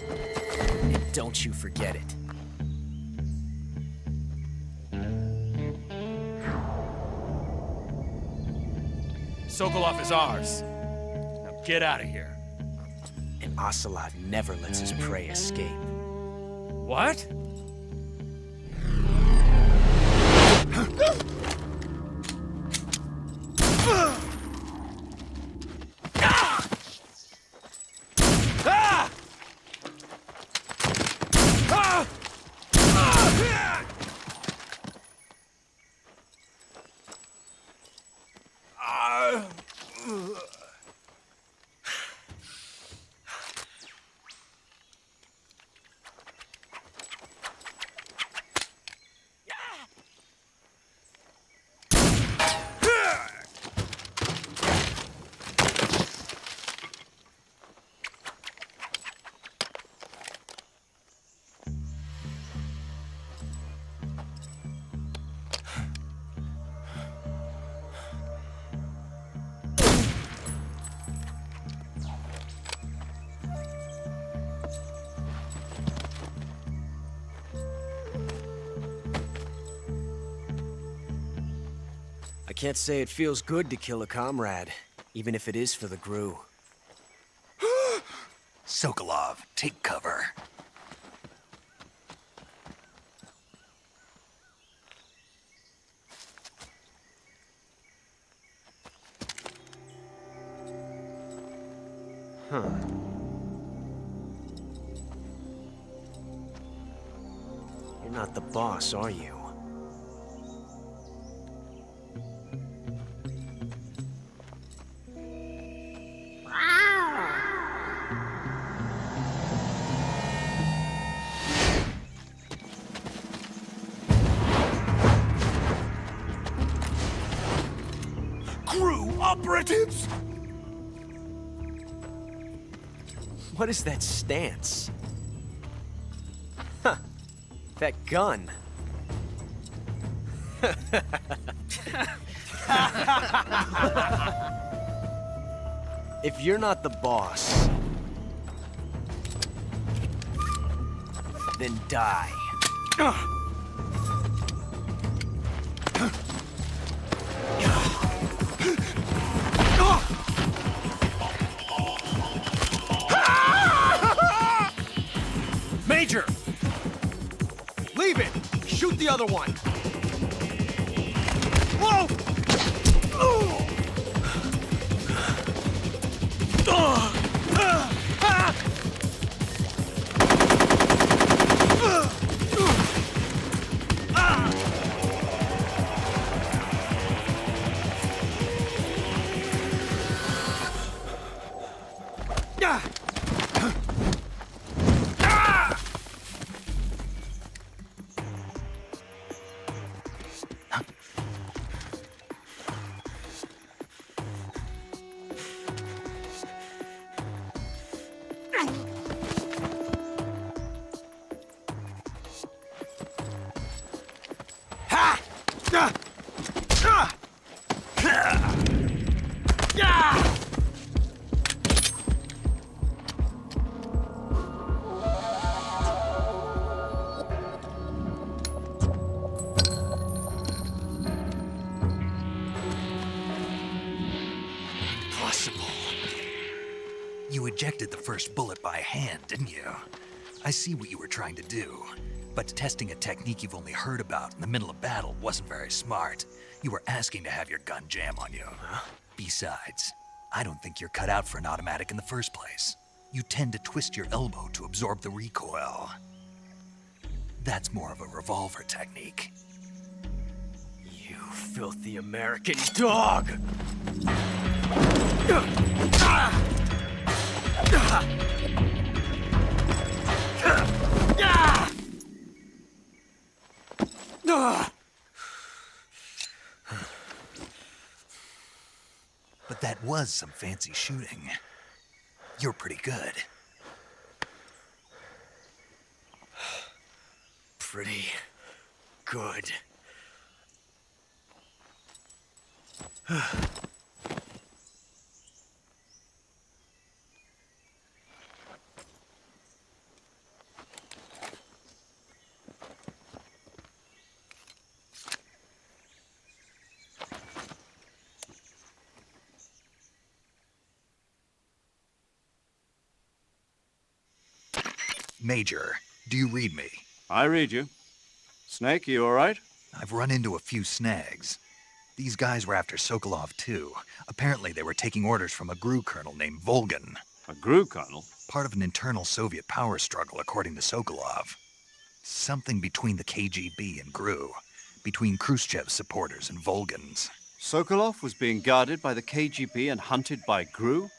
And don't you forget it. Sokolov is ours. Now get out of here. And Ocelot never lets his prey escape. What? I can't say it feels good to kill a comrade, even if it is for the GRU. Sokolov, take cover. Huh. You're not the boss, are you? GRU operatives! What is that stance? Huh. That gun. If you're not the boss, then die. Major! Leave it! Shoot the other one! Whoa! You ejected the first bullet by hand, didn't you? I see what you were trying to do. But testing a technique you've only heard about in the middle of battle wasn't very smart. You were asking to have your gun jam on you. Huh? Besides, I don't think you're cut out for an automatic in the first place. You tend to twist your elbow to absorb the recoil. That's more of a revolver technique. You filthy American dog! But that was some fancy shooting. You're pretty good. Pretty good. Major, do you read me? I read you. Snake, you all right? I've run into a few snags. These guys were after Sokolov, too. Apparently, they were taking orders from a GRU colonel named Volgan. A GRU colonel? Part of an internal Soviet power struggle, according to Sokolov. Something between the KGB and GRU. Between Khrushchev's supporters and Volgan's. Sokolov was being guarded by the KGB and hunted by GRU?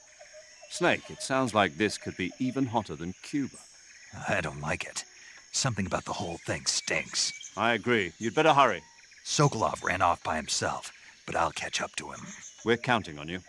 Snake, it sounds like this could be even hotter than Cuba. I don't like it. Something about the whole thing stinks. I agree. You'd better hurry. Sokolov ran off by himself, but I'll catch up to him. We're counting on you.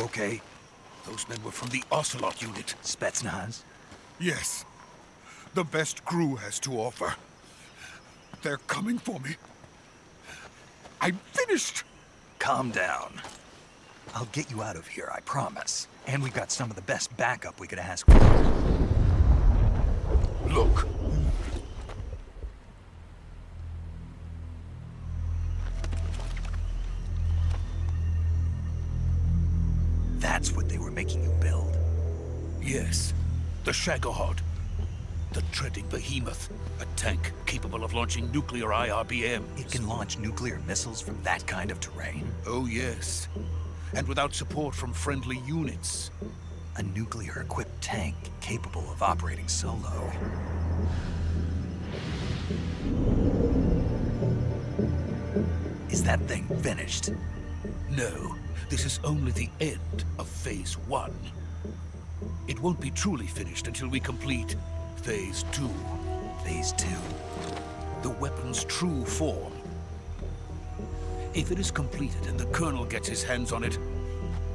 okay? Those men were from the Ocelot unit. Spetsnaz? Yes. The best crew has to offer. They're coming for me. I'm finished! Calm down. I'll get you out of here, I promise. And we've got some of the best backup we could ask for. Look. That's what they were making you build? Yes. The Shagohod. The treading behemoth. A tank capable of launching nuclear IRBMs. It can launch nuclear missiles from that kind of terrain? Oh, yes. And without support from friendly units. A nuclear-equipped tank capable of operating solo. Is that thing finished? No. This is only the end of Phase 1. It won't be truly finished until we complete Phase 2. Phase 2? The weapon's true form. If it is completed and the Colonel gets his hands on it,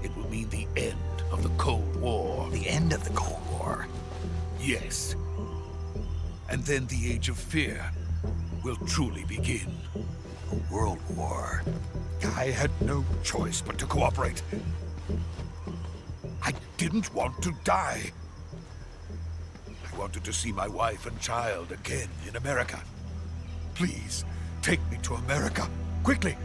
it will mean the end of the Cold War. The end of the Cold War? Yes. And then the Age of Fear will truly begin. A world war? I had no choice but to cooperate. I didn't want to die. I wanted to see my wife and child again in America. Please, take me to America, quickly.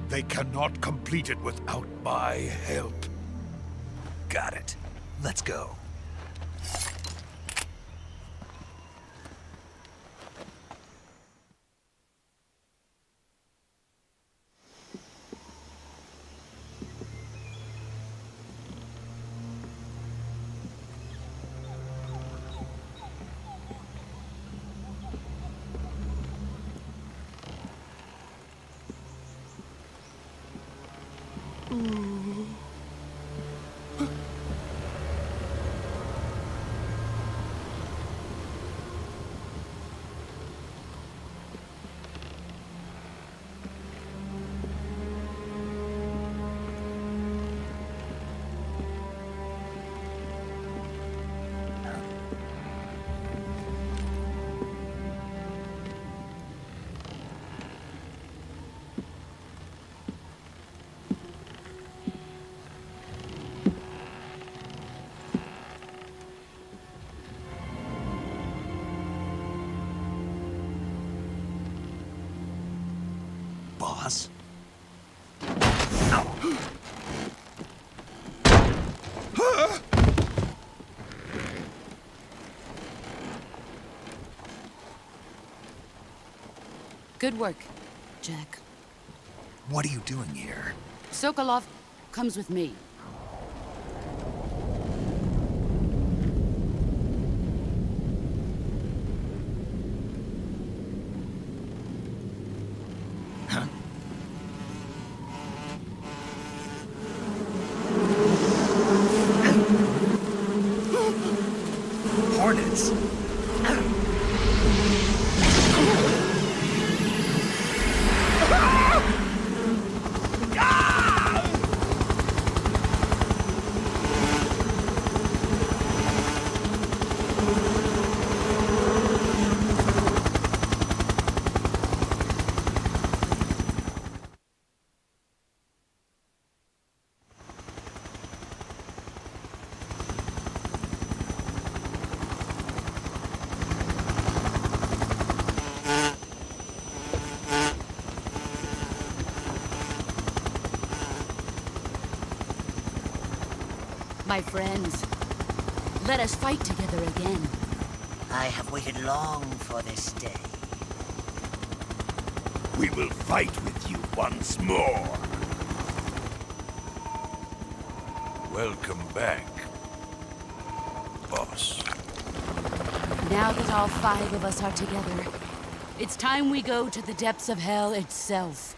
They cannot complete it without my help. Got it. Let's go. Boss? Good work, Jack. What are you doing here? Sokolov comes with me. Hornets? My friends, let us fight together again. I have waited long for this day. We will fight with you once more. Welcome back, boss. Now that all 5 of us are together, it's time we go to the depths of hell itself.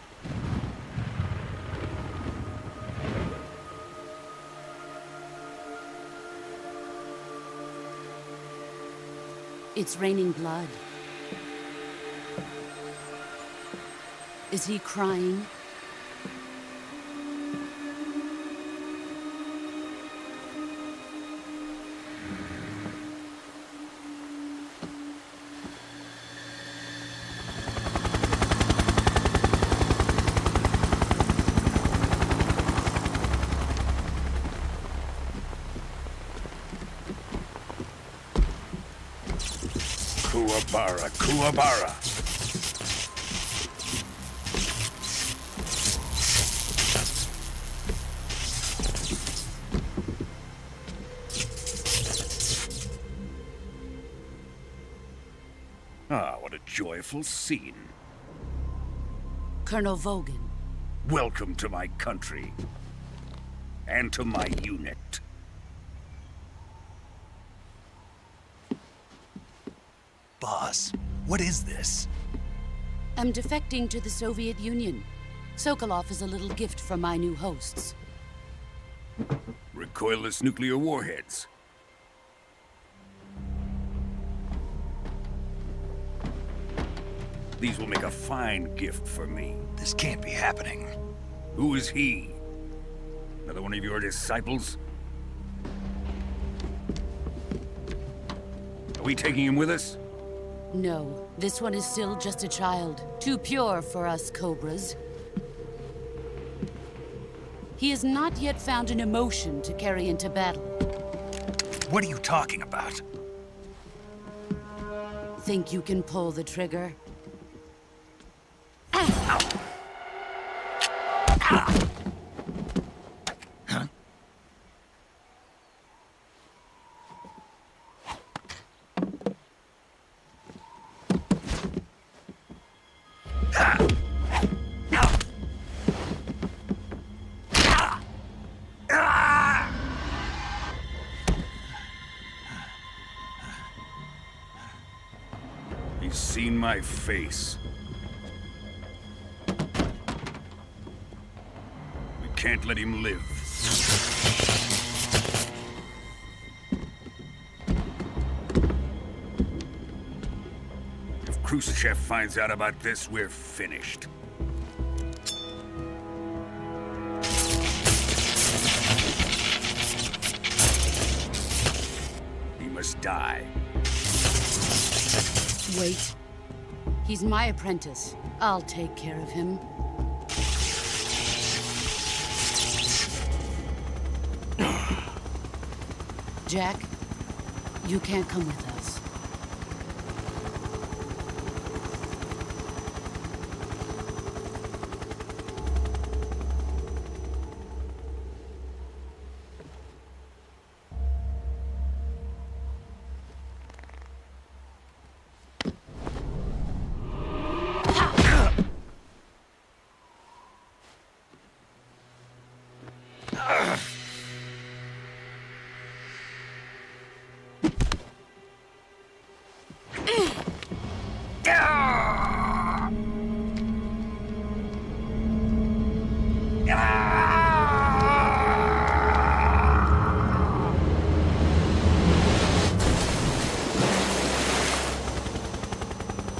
It's raining blood. Is he crying? Kuwabara, Kuwabara. Ah, what a joyful scene. Colonel Vogan. Welcome to my country. And to my unit. Boss, what is this? I'm defecting to the Soviet Union. Sokolov is a little gift from my new hosts. Recoilless nuclear warheads. These will make a fine gift for me. This can't be happening. Who is he? Another one of your disciples? Are we taking him with us? No, this one is still just a child. Too pure for us Cobras. He has not yet found an emotion to carry into battle. What are you talking about? Think you can pull the trigger? He's seen my face. We can't let him live. If Khrushchev finds out about this, we're finished. He must die. Wait. He's my apprentice. I'll take care of him. Jack, you can't come with us.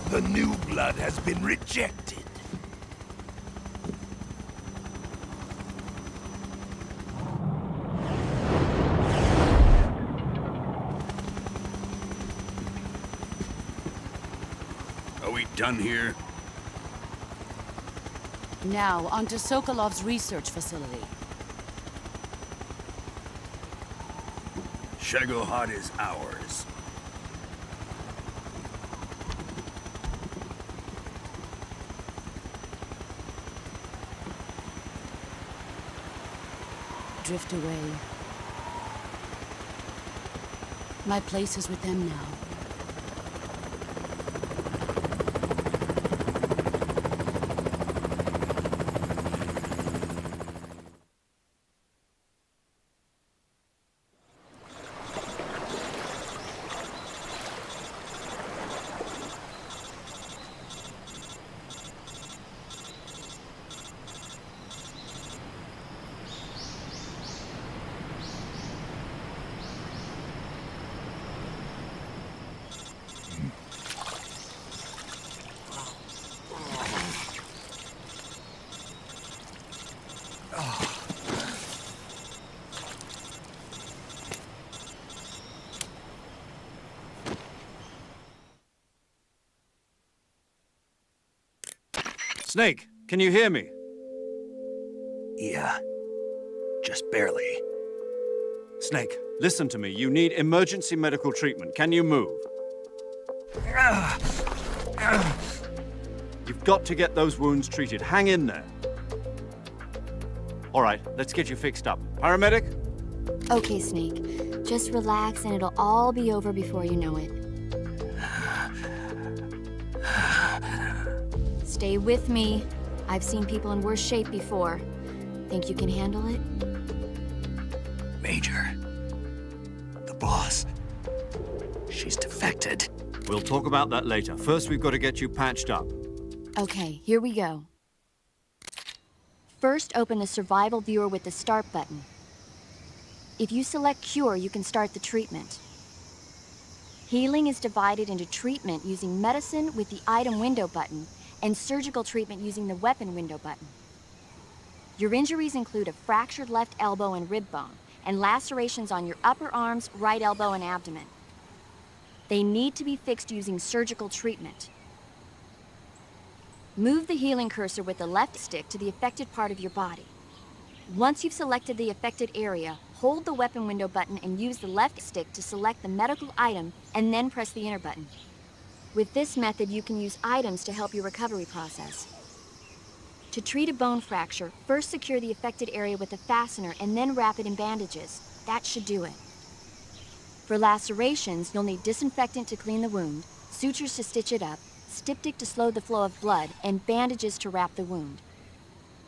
The new blood has been rejected. Are we done here? Now, onto Sokolov's research facility. Shagohod is ours. Drift away. My place is with them now. Snake, can you hear me? Yeah, just barely. Snake, listen to me. You need emergency medical treatment. Can you move? You've got to get those wounds treated. Hang in there. All right, let's get you fixed up. Paramedic? Okay, Snake. Just relax and it'll all be over before you know it. Stay with me. I've seen people in worse shape before. Think you can handle it? Major. The boss. She's defected. We'll talk about that later. First, we've got to get you patched up. Okay, here we go. First, open the survival viewer with the start button. If you select cure, you can start the treatment. Healing is divided into treatment using medicine with the item window button and surgical treatment using the weapon window button. Your injuries include a fractured left elbow and rib bone and lacerations on your upper arms, right elbow, and abdomen. They need to be fixed using surgical treatment. Move the healing cursor with the left stick to the affected part of your body. Once you've selected the affected area, hold the weapon window button and use the left stick to select the medical item and then press the enter button. With this method, you can use items to help your recovery process. To treat a bone fracture, first secure the affected area with a fastener and then wrap it in bandages. That should do it. For lacerations, you'll need disinfectant to clean the wound, sutures to stitch it up, styptic to slow the flow of blood, and bandages to wrap the wound.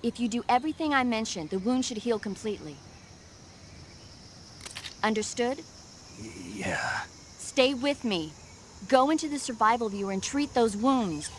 If you do everything I mentioned, the wound should heal completely. Understood? Yeah. Stay with me. Go into the survival viewer and treat those wounds.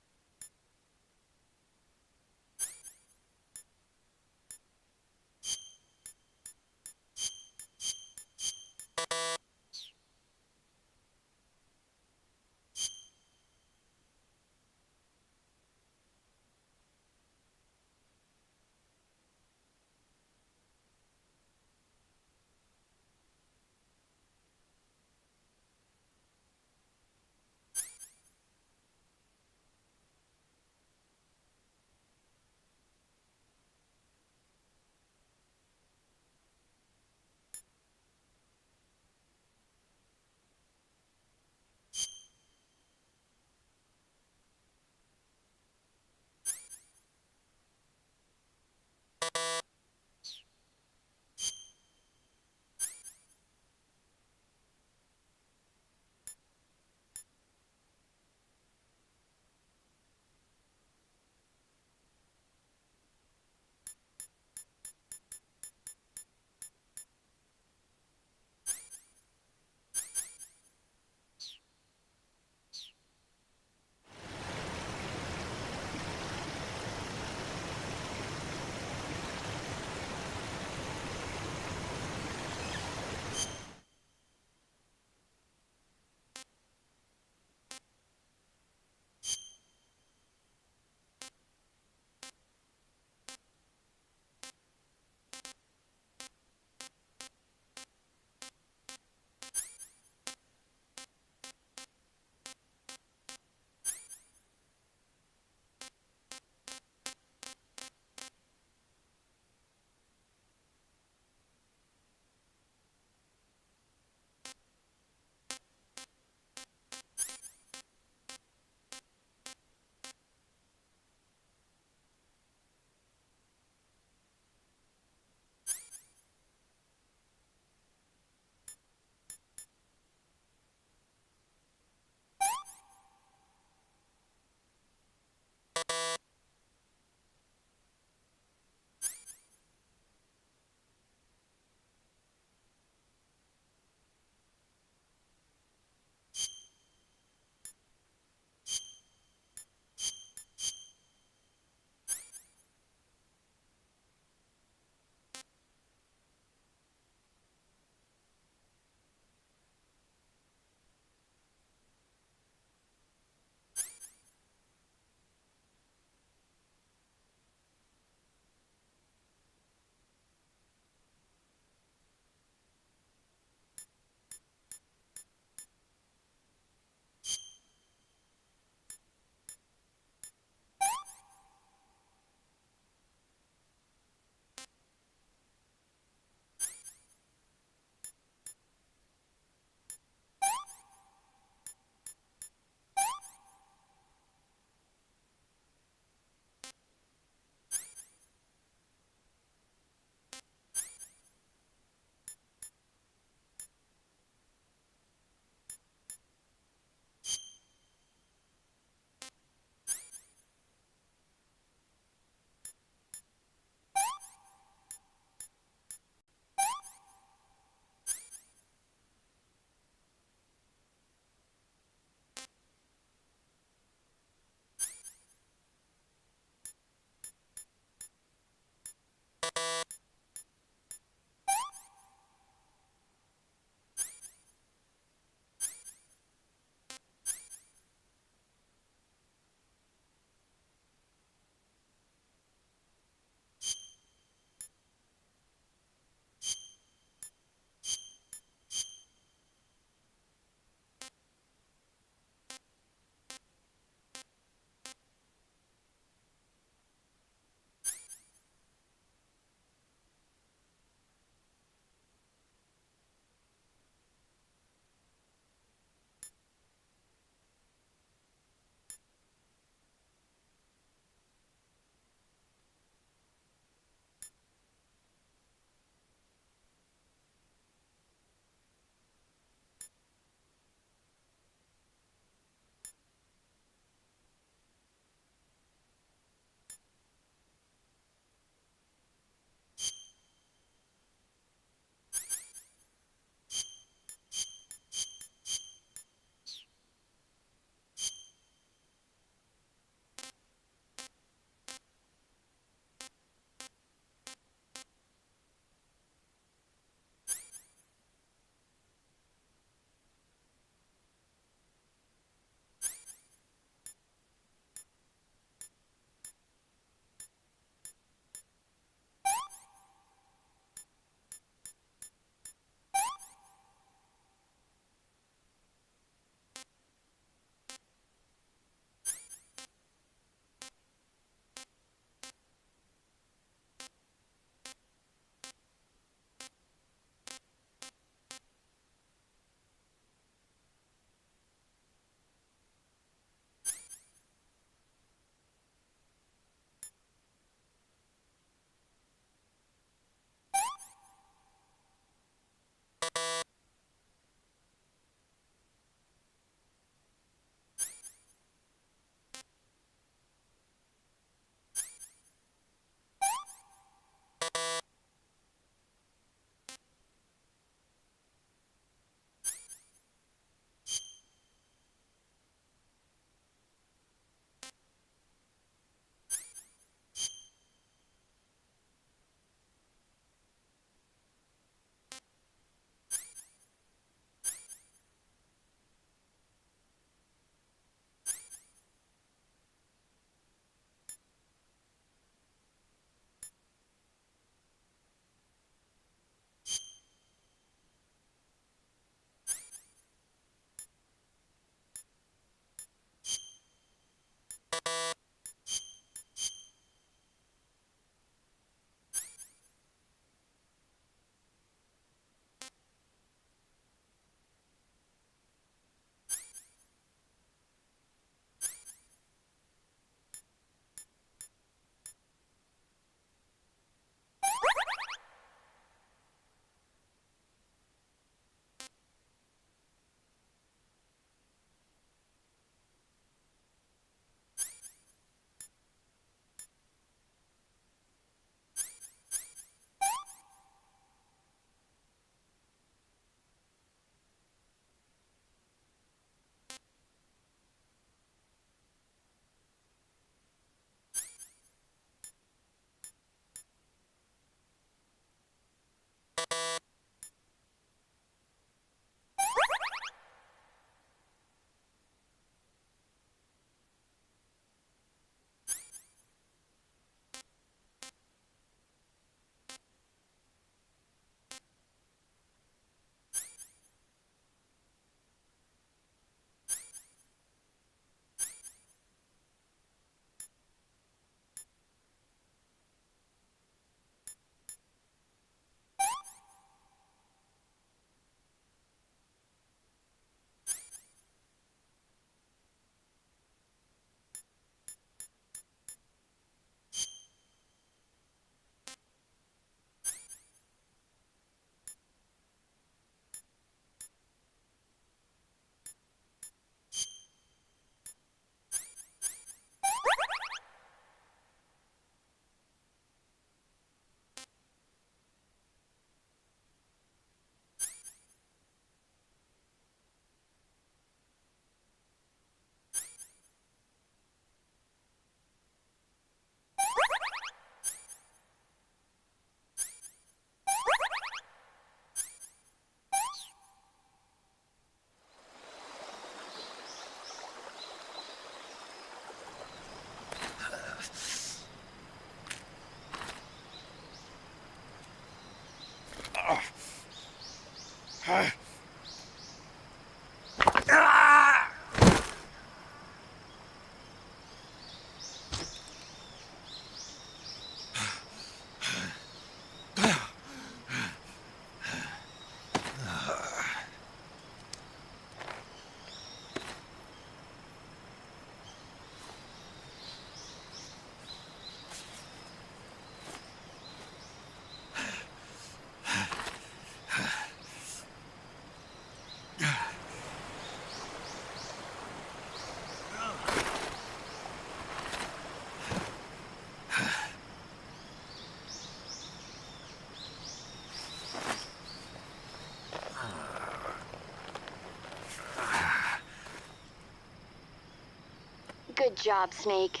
Good job, Snake.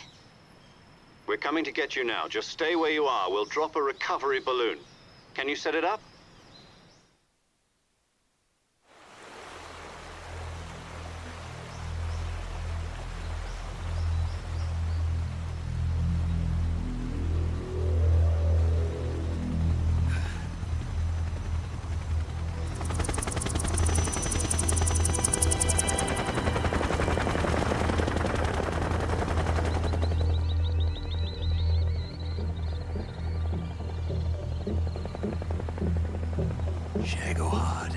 We're coming to get you now. Just stay where you are. We'll drop a recovery balloon. Can you set it up? Shagohod.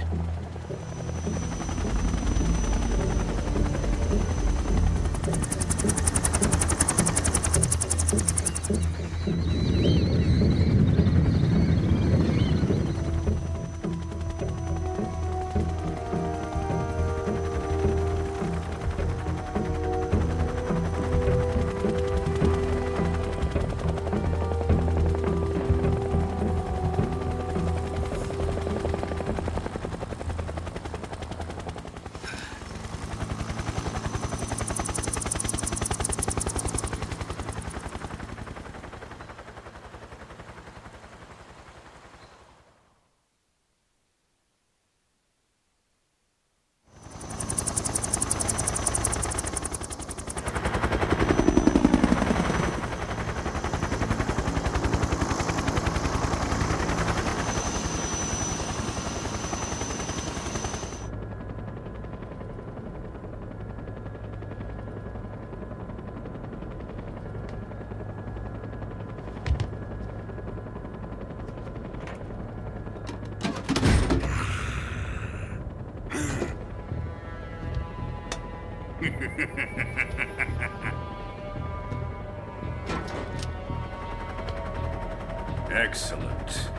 Excellent.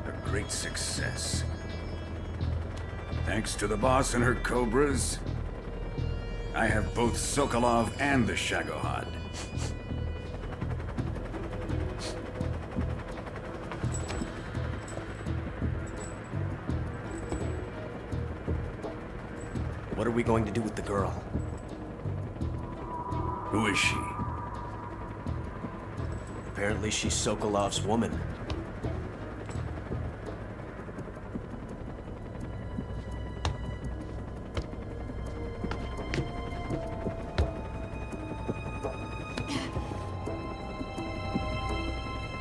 A great success. Thanks to the boss and her cobras, I have both Sokolov and the Shagohod. What are we going to do with the girl? Who is she? Apparently she's Sokolov's woman.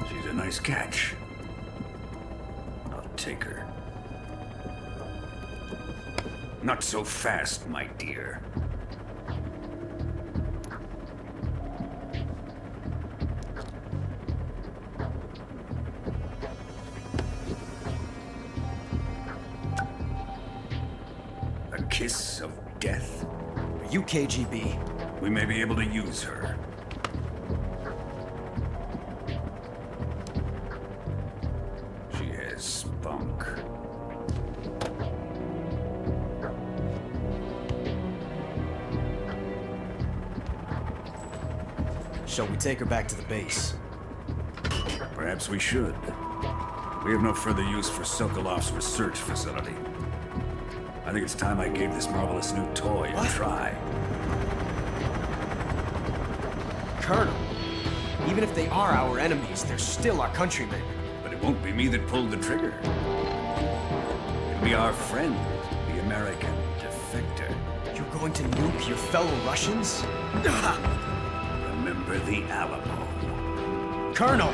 She's a nice catch. I'll take her. Not so fast, my dear. A kiss of death? Are you KGB? We may be able to use her. She has spunk. Shall we take her back to the base? Perhaps we should. We have no further use for Sokolov's research facility. I think it's time I gave this marvelous new toy a try. Colonel, even if they are our enemies, they're still our countrymen. But it won't be me that pulled the trigger. It'll be our friend, the American defector. You're going to nuke your fellow Russians? Remember the Alamo. Colonel!